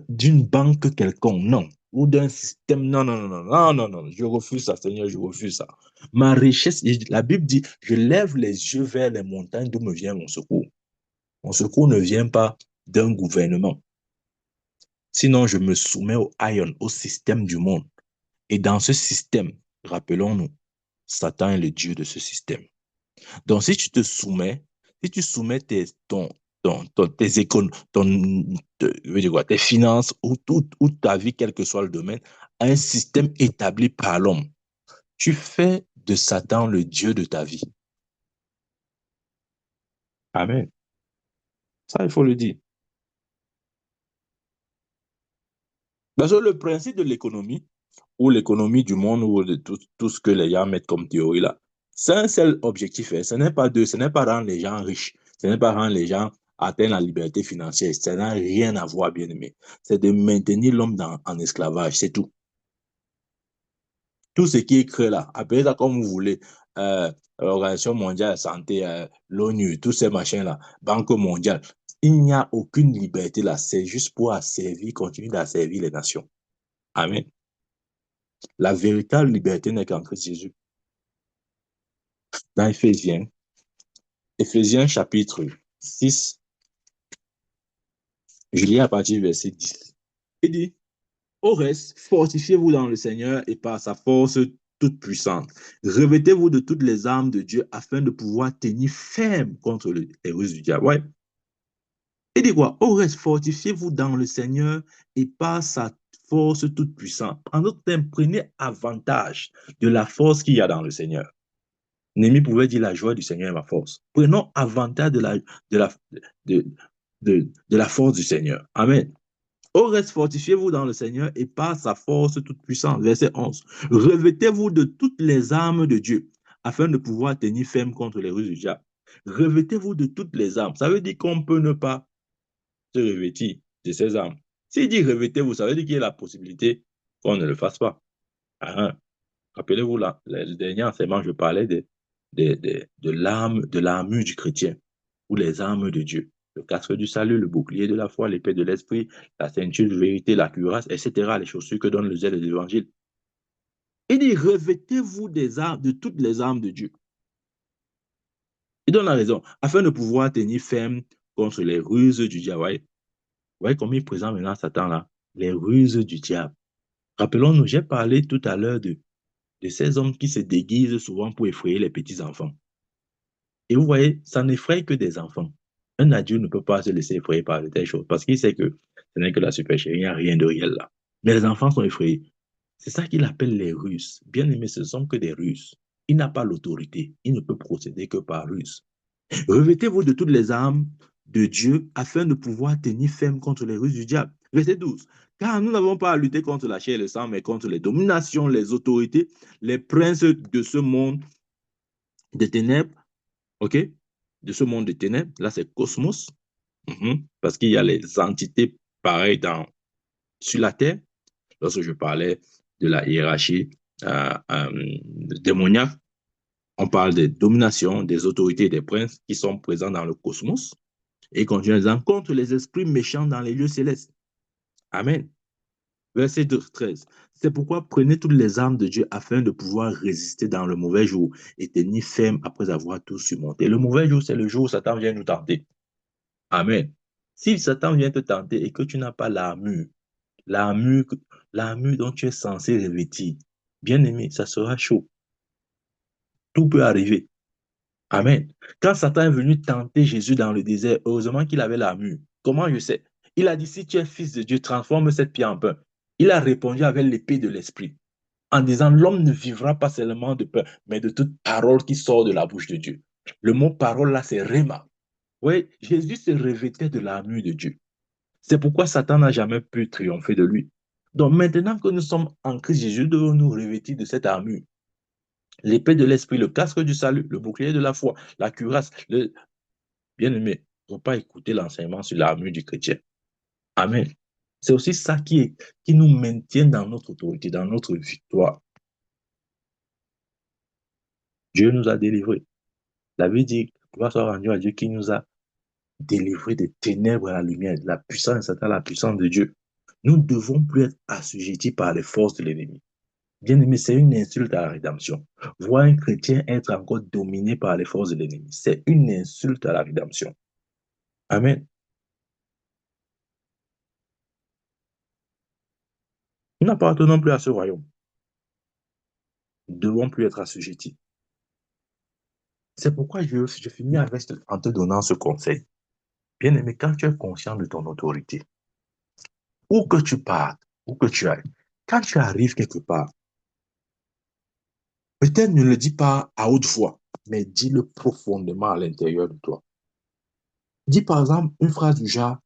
d'une banque quelconque, non. Ou d'un système, non, non, non, non, non, non, non, je refuse ça, Seigneur, je refuse ça. Ma richesse, la Bible dit, je lève les yeux vers les montagnes d'où me vient mon secours. Mon secours ne vient pas d'un gouvernement. Sinon, je me soumets au ion, au système du monde. Et dans ce système, rappelons-nous, Satan est le Dieu de ce système. Donc, si tu te soumets, si tu soumets tes je veux dire quoi, tes finances ou ta vie, quel que soit le domaine, à un système établi par l'homme, tu fais de Satan le Dieu de ta vie. Amen. Ça, il faut le dire. Parce que le principe de l'économie, ou l'économie du monde, ou de tout ce que les gens mettent comme théorie là, c'est un seul objectif. Hein. Ce n'est pas deux, ce n'est pas rendre les gens riches, ce n'est pas rendre les gens atteindre la liberté financière. Ça n'a rien à voir, bien aimé. C'est de maintenir l'homme en esclavage, c'est tout. Tout ce qui est créé là, appelez ça comme vous voulez, l'Organisation mondiale de la santé, l'ONU, tous ces machins-là, Banque mondiale, il n'y a aucune liberté là, c'est juste pour asservir, continuer à servir les nations. Amen. La véritable liberté n'est qu'en Christ Jésus. Dans Éphésiens chapitre 6, je lis à partir du verset 10. Il dit, au reste, fortifiez-vous dans le Seigneur et par sa force toute puissante. Revêtez-vous de toutes les armes de Dieu afin de pouvoir tenir ferme contre les ruses du diable. Ouais. Il dit quoi? Au reste, fortifiez-vous dans le Seigneur et par sa force toute puissante. En d'autres termes, prenez avantage de la force qu'il y a dans le Seigneur. Némi pouvait dire la joie du Seigneur est ma force. Prenons avantage de, de la force du Seigneur. Amen. Au reste, fortifiez-vous dans le Seigneur et par sa force toute puissante. Verset 11. Revêtez-vous de toutes les armes de Dieu afin de pouvoir tenir ferme contre les ruses du diable. Revêtez-vous de toutes les armes. Ça veut dire qu'on peut ne pas se revêtir de ces armes. S'il dit revêtez-vous, ça veut dire qu'il y a la possibilité qu'on ne le fasse pas. Ah, rappelez-vous, là, le dernier enseignement, je parlais de l'armure du chrétien ou les armes de Dieu. Le casque du salut, le bouclier de la foi, l'épée de l'esprit, la ceinture de vérité, la cuirasse, etc. Les chaussures que donne le zèle de l'évangile. Il dit revêtez-vous des armes, de toutes les armes de Dieu. Il donne la raison, afin de pouvoir tenir ferme contre les ruses du diable. Vous voyez comment il présente maintenant Satan là? Les ruses du diable. Rappelons-nous, j'ai parlé tout à l'heure de ces hommes qui se déguisent souvent pour effrayer les petits-enfants. Et vous voyez, ça n'effraie que des enfants. Un adulte ne peut pas se laisser effrayer par de telles choses parce qu'il sait que ce n'est que la supercherie, il n'y a rien de réel là. Mais les enfants sont effrayés. C'est ça qu'il appelle les ruses. Bien aimé, ce ne sont que des ruses. Il n'a pas l'autorité. Il ne peut procéder que par ruse. Revêtez-vous de toutes les armes de Dieu afin de pouvoir tenir ferme contre les ruses du diable. Verset 12. Car nous n'avons pas à lutter contre la chair et le sang, mais contre les dominations, les autorités, les princes de ce monde des ténèbres, OK? De ce monde des ténèbres. Là, c'est cosmos. Parce qu'il y a les entités pareilles sur la terre. Lorsque je parlais de la hiérarchie démoniaque, on parle des dominations, des autorités, des princes qui sont présents dans le cosmos et continue en disant contre les esprits méchants dans les lieux célestes. Amen. Verset 13. C'est pourquoi prenez toutes les armes de Dieu afin de pouvoir résister dans le mauvais jour et tenir ferme après avoir tout surmonté. Le mauvais jour, c'est le jour où Satan vient nous tenter. Amen. Si Satan vient te tenter et que tu n'as pas l'armure, l'armure dont tu es censé revêtir, bien aimé, ça sera chaud. Tout peut arriver. Amen. Quand Satan est venu tenter Jésus dans le désert, heureusement qu'il avait l'armure. Comment je sais? Il a dit, si tu es fils de Dieu, transforme cette pierre en pain. Il a répondu avec l'épée de l'esprit. en disant l'homme ne vivra pas seulement de pain, mais de toute parole qui sort de la bouche de Dieu. Le mot parole là, c'est rhéma. Oui, Jésus se revêtait de l'armure de Dieu. C'est pourquoi Satan n'a jamais pu triompher de lui. Donc maintenant que nous sommes en Christ Jésus, devons nous revêtir de cette armure. L'épée de l'esprit, le casque du salut, le bouclier de la foi, la cuirasse. Bien-aimé, il ne faut pas écouter l'enseignement sur l'armure du chrétien. Amen. C'est aussi ça qui nous maintient dans notre autorité, dans notre victoire. Dieu nous a délivrés. La Bible dit, gloire soit rendue à Dieu qui nous a délivrés des ténèbres à la lumière, de la puissance de Satan à la puissance de Dieu. Nous ne devons plus être assujettis par les forces de l'ennemi. Bien aimé, c'est une insulte à la rédemption. Voir un chrétien être encore dominé par les forces de l'ennemi, c'est une insulte à la rédemption. Amen. Nous n'appartenons plus à ce royaume. Nous ne devons plus être assujettis. C'est pourquoi je finis en te donnant ce conseil. Bien aimé, quand tu es conscient de ton autorité, où que tu partes, où que tu ailles, quand tu arrives quelque part, peut-être ne le dis pas à haute voix, mais dis-le profondément à l'intérieur de toi. Dis par exemple une phrase du genre,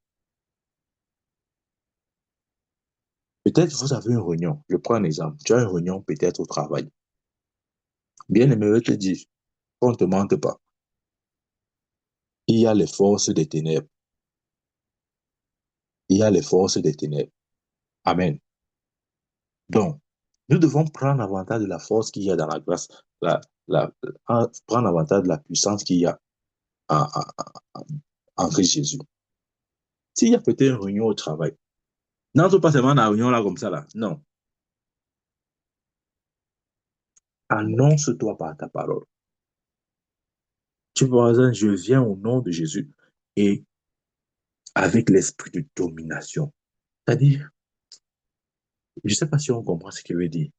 peut-être vous avez une réunion, je prends un exemple, tu as une réunion peut-être au travail. Bien aimé, je te dis, on ne te mente pas. Il y a les forces des ténèbres. Il y a les forces des ténèbres. Amen. Donc, nous devons prendre avantage de la force qu'il y a dans la grâce, prendre avantage de la puissance qu'il y a en, en, en Christ Jésus. S'il y a peut-être une réunion au travail, n'entre pas seulement dans la réunion là comme ça là. Non. Annonce-toi par ta parole. Tu vois, par exemple, je viens au nom de Jésus et avec l'esprit de domination. C'est-à-dire, je ne sais pas si on comprend ce qu'il veut dire.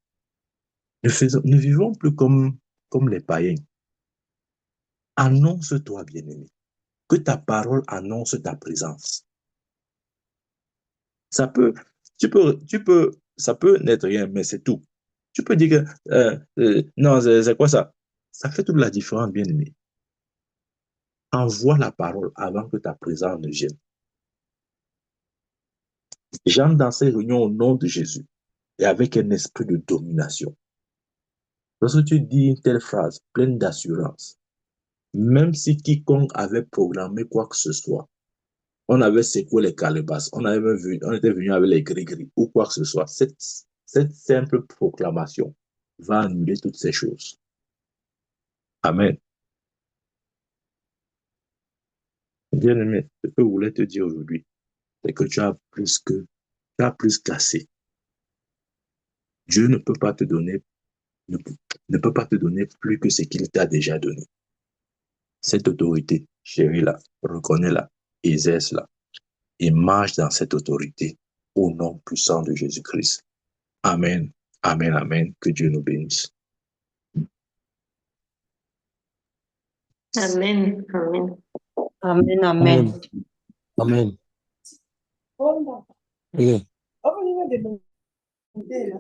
Ne vivons plus comme les païens. Annonce-toi, bien-aimé. Que ta parole annonce ta présence. Ça peut, ça peut n'être rien, mais c'est tout. Tu peux dire que, non, c'est quoi ça? Ça fait toute la différence, bien-aimé. Envoie la parole avant que ta présence ne vienne. J'entre dans ces réunions au nom de Jésus et avec un esprit de domination. Lorsque tu dis une telle phrase pleine d'assurance, même si quiconque avait programmé quoi que ce soit, on avait secoué les calebasses, on était venu avec les gris-gris ou quoi que ce soit, cette simple proclamation va annuler toutes ces choses. Amen. Bien-aimé, ce que je voulais te dire aujourd'hui, c'est que tu as plus qu'assez. Dieu ne peut pas te donner, ne peut pas te donner plus que ce qu'il t'a déjà donné. Cette autorité, chérie-la, reconnais-la, exerce-la et marche dans cette autorité au nom puissant de Jésus-Christ. Amen, amen, amen. Que Dieu nous bénisse. Amen, amen. Amen, amen. Amen. Okay. Okay.